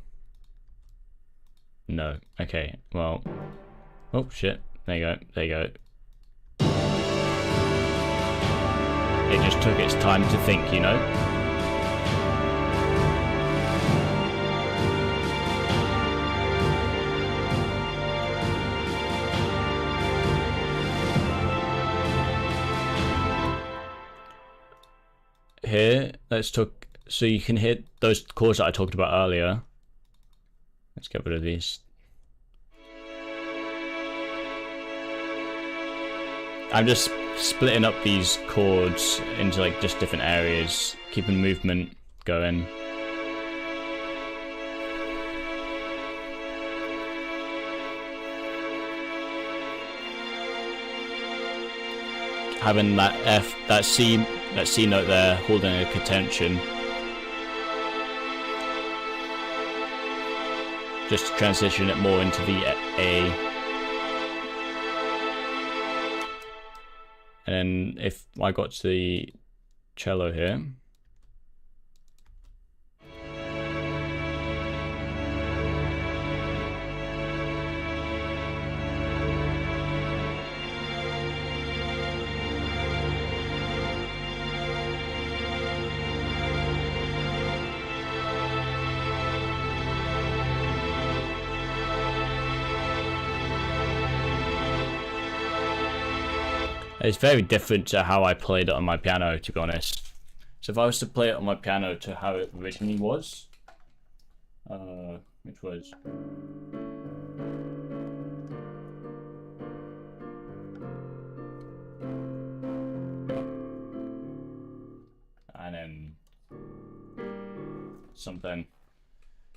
No. Okay, well... Oh, shit. There you go. There you go. It just took its time to think, you know? Here, let's talk, so you can hit those chords that I talked about earlier. Let's get rid of these. I'm just splitting up these chords into like just different areas, keeping movement going. Having that C note there, holding a tension. Just to transition it more into the A. And then if I got to the cello here, it's very different to how I played it on my piano, to be honest. So if I was to play it on my piano to how it originally was, which was... and then... something.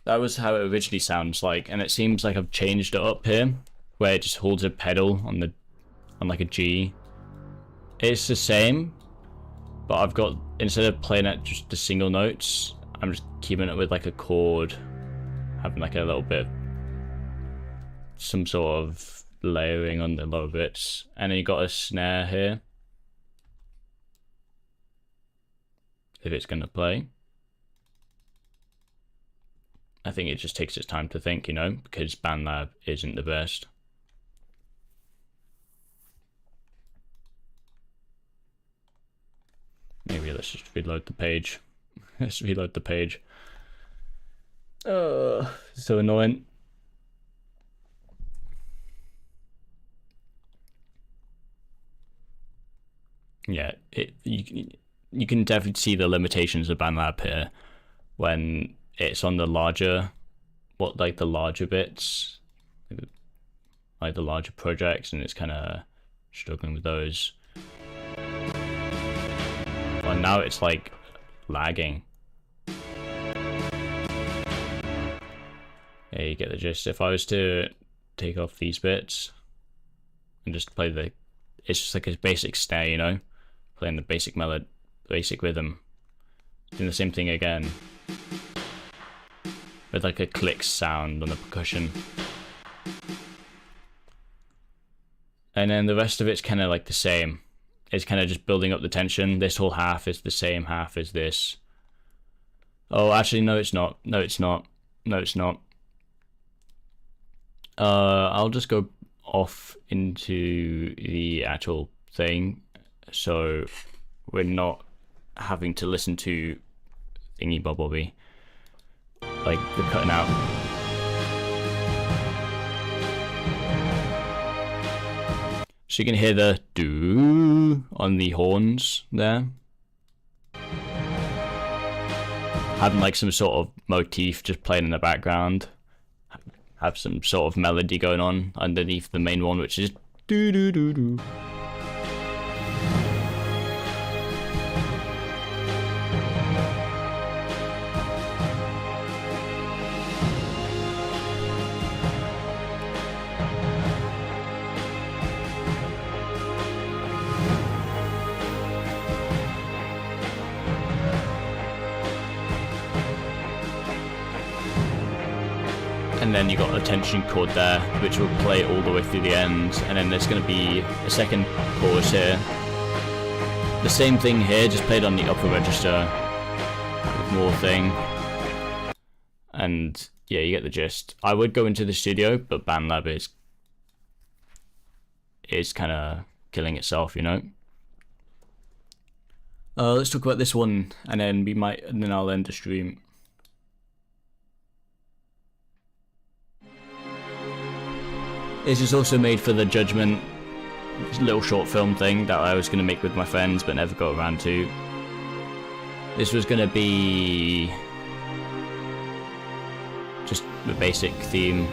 That was how it originally sounds like, and it seems like I've changed it up here, where it just holds a pedal on like a G. It's the same, but I've got, instead of playing at just the single notes, I'm just keeping it with like a chord, having like a little bit, some sort of layering on the lower bits, and then you got a snare here, if it's going to play. I think it just takes its time to think, you know, because Bandlab isn't the best. Maybe let's just reload the page. Let's reload the page. Oh, so annoying. Yeah, you can definitely see the limitations of Bandlab here when it's on the larger, like the larger bits, like the larger projects, and it's kind of struggling with those. Well, now it's like lagging. Yeah, you get the gist. If I was to take off these bits and just play it's just like a basic snare, you know, playing the basic melody, basic rhythm, doing the same thing again with like a click sound on the percussion, and then the rest of it's kind of like the same. It's kind of just building up the tension. This whole half is the same half as this. Oh, actually, no, it's not. No, it's not. No, it's not. I'll just go off into the actual thing, so we're not having to listen to thingy bobby, like the cutting out. So you can hear the do on the horns there. Having like some sort of motif just playing in the background. Have some sort of melody going on underneath the main one, which is do do do do. And then you got a tension chord there, which will play all the way through the end, and then there's going to be a second chorus here. The same thing here, just played on the upper register with more thing. And yeah, you get the gist. I would go into the studio, but Bandlab is kind of killing itself, you know. Let's talk about this one, and then I'll end the stream. This is also made for the Judgment little short film thing that I was going to make with my friends but never got around to. This was going to be just the basic theme.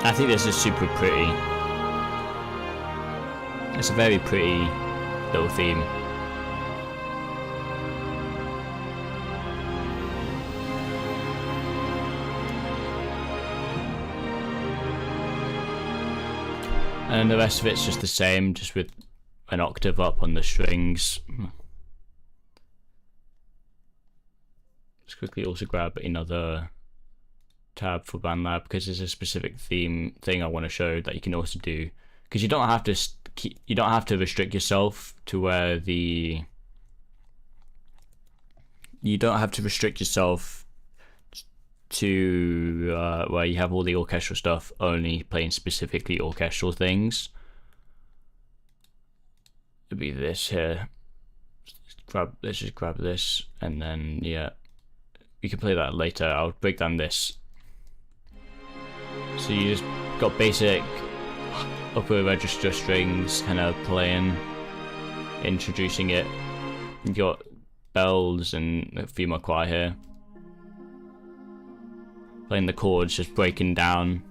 I think this is super pretty. It's a very pretty little theme. And then the rest of it's just the same, just with an octave up on the strings. Let's quickly also grab another tab for Bandlab, because there's a specific thing I want to show that you can also do, because you don't have to restrict yourself to where the where you have all the orchestral stuff only playing specifically orchestral things. It'd be this here. Let's just grab this, and then yeah, you can play that later. I'll break down this. So you just got basic upper register strings kind of playing, introducing it. You got bells and a few more choir here. Playing the chords, just breaking down.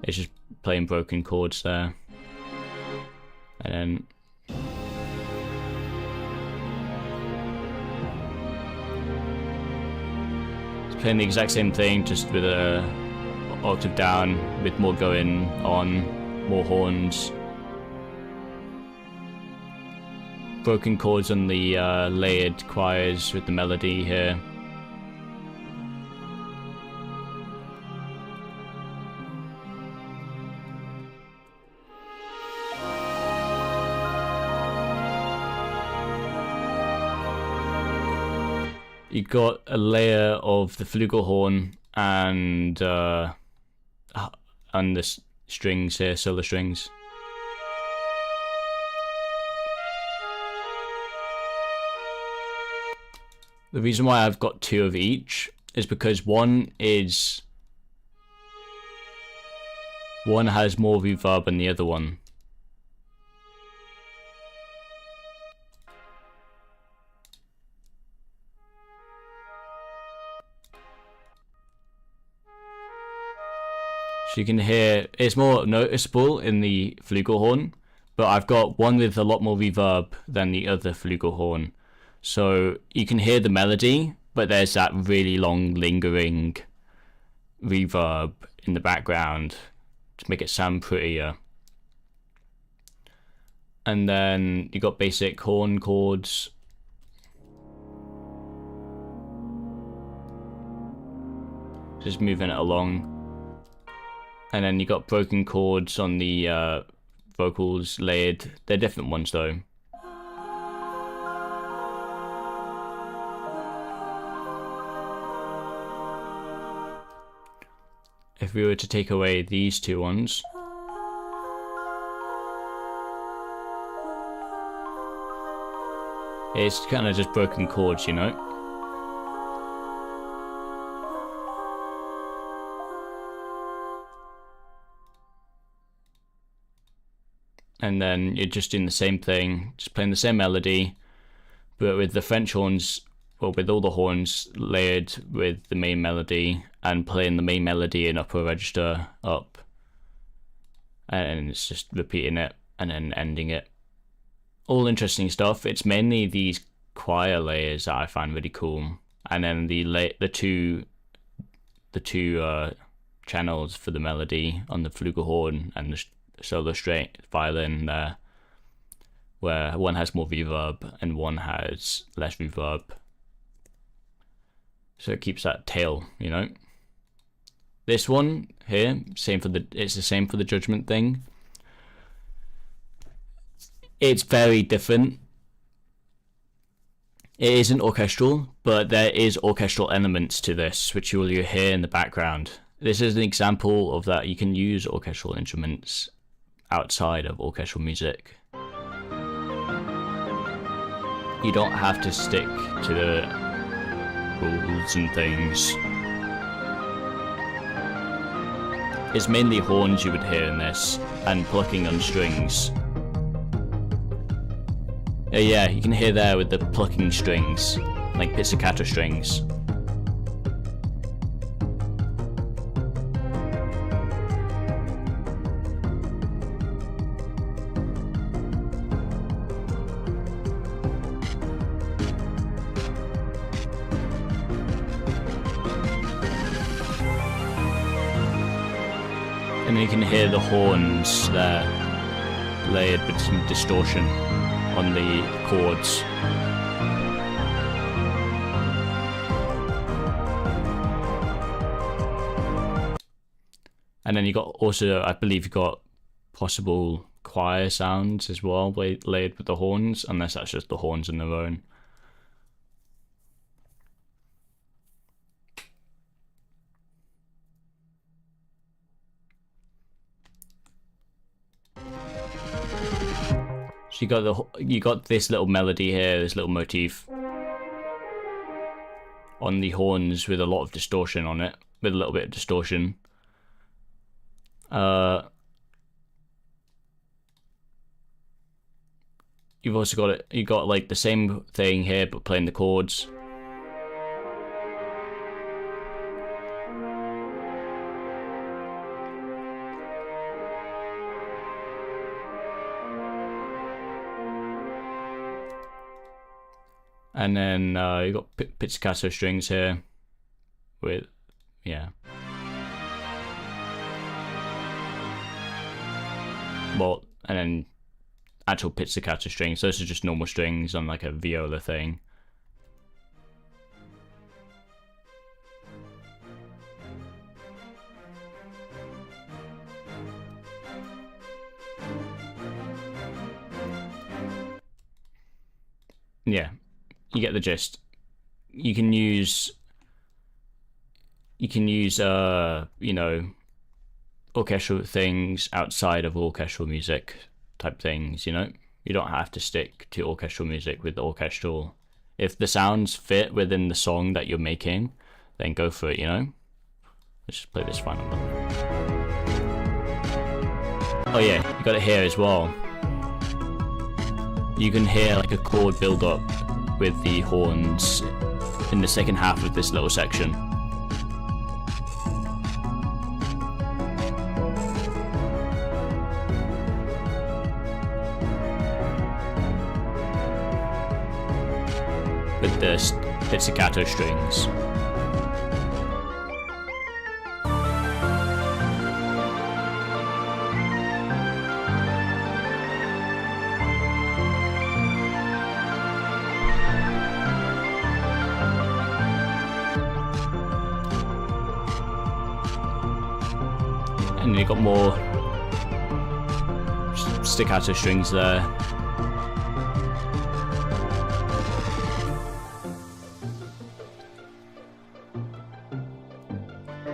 It's just playing broken chords there. And then it's playing the exact same thing, just with a octave down, with more going on, more horns. Broken chords on the layered choirs with the melody here. You got a layer of the flugelhorn and the strings here, solo strings. The reason why I've got two of each is because one has more reverb than the other one. So you can hear, it's more noticeable in the flugelhorn, but I've got one with a lot more reverb than the other flugelhorn. So you can hear the melody, but there's that really long lingering reverb in the background to make it sound prettier. And then you got basic horn chords. Just moving it along. And then you got broken chords on the vocals layered. They're different ones though. If we were to take away these two ones, it's kind of just broken chords, you know? And then you're just doing the same thing, just playing the same melody, but with the French horns, well, with all the horns layered with the main melody, and playing the main melody in upper register up, and it's just repeating it and then ending it. All interesting stuff. It's mainly these choir layers that I find really cool, and then the two channels for the melody on the flugelhorn and the solo straight violin there, where one has more reverb and one has less reverb. So it keeps that tail, you know. This one here, it's the same for the judgment thing. It's very different. It isn't orchestral, but there is orchestral elements to this, which you will hear in the background. This is an example of that. You can use orchestral instruments outside of orchestral music. You don't have to stick to the rules and things. It's mainly horns you would hear in this, and plucking on strings. Yeah, you can hear there with the plucking strings, like pizzicato strings. And then you can hear the horns there, layered with some distortion on the chords. And then you got also, I believe you got possible choir sounds as well, layered with the horns, unless that's just the horns on their own. So you got this little melody here, this little motif on the horns with a lot of distortion on it, with a little bit of distortion. You've also got it. You got like the same thing here, but playing the chords. And then you got pizzicato strings here, with yeah. Well, and then actual pizzicato strings. Those are just normal strings on like a viola thing. Yeah, you get the gist. You can use you know, orchestral things outside of orchestral music type things, you know. You don't have to stick to orchestral music with orchestral. If the sounds fit within the song that you're making, then go for it, you know. Let's just play this final one. Oh yeah, you got it here as well. You can hear like a chord build up with the horns in the second half of this little section. With the pizzicato strings. And you've got more staccato strings there.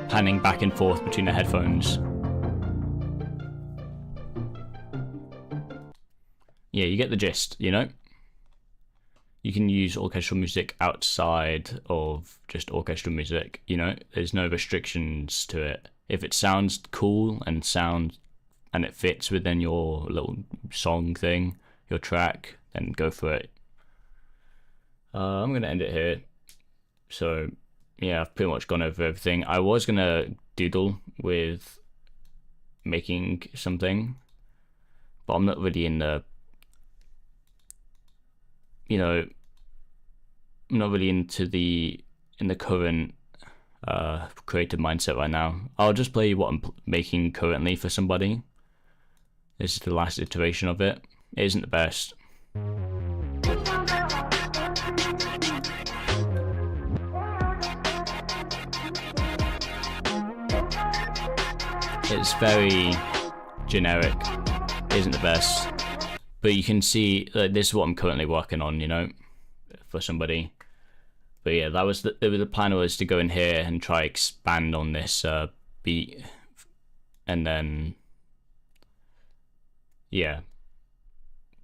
Panning back and forth between the headphones. Yeah, you get the gist, you know? You can use orchestral music outside of just orchestral music, you know? There's no restrictions to it. If it sounds cool and it fits within your little song thing, your track, then go for it. I'm gonna end it here. So yeah, I've pretty much gone over everything. I was gonna doodle with making something, but I'm not really in the, you know, I'm not really in the current creative mindset right now. I'll just play what I'm making currently for somebody. This is the last iteration of it. It isn't the best. It's very generic. It isn't the best. But you can see this is what I'm currently working on, you know, for somebody. But yeah, the plan was to go in here and try expand on this beat, and then yeah,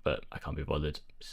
but I can't be bothered. So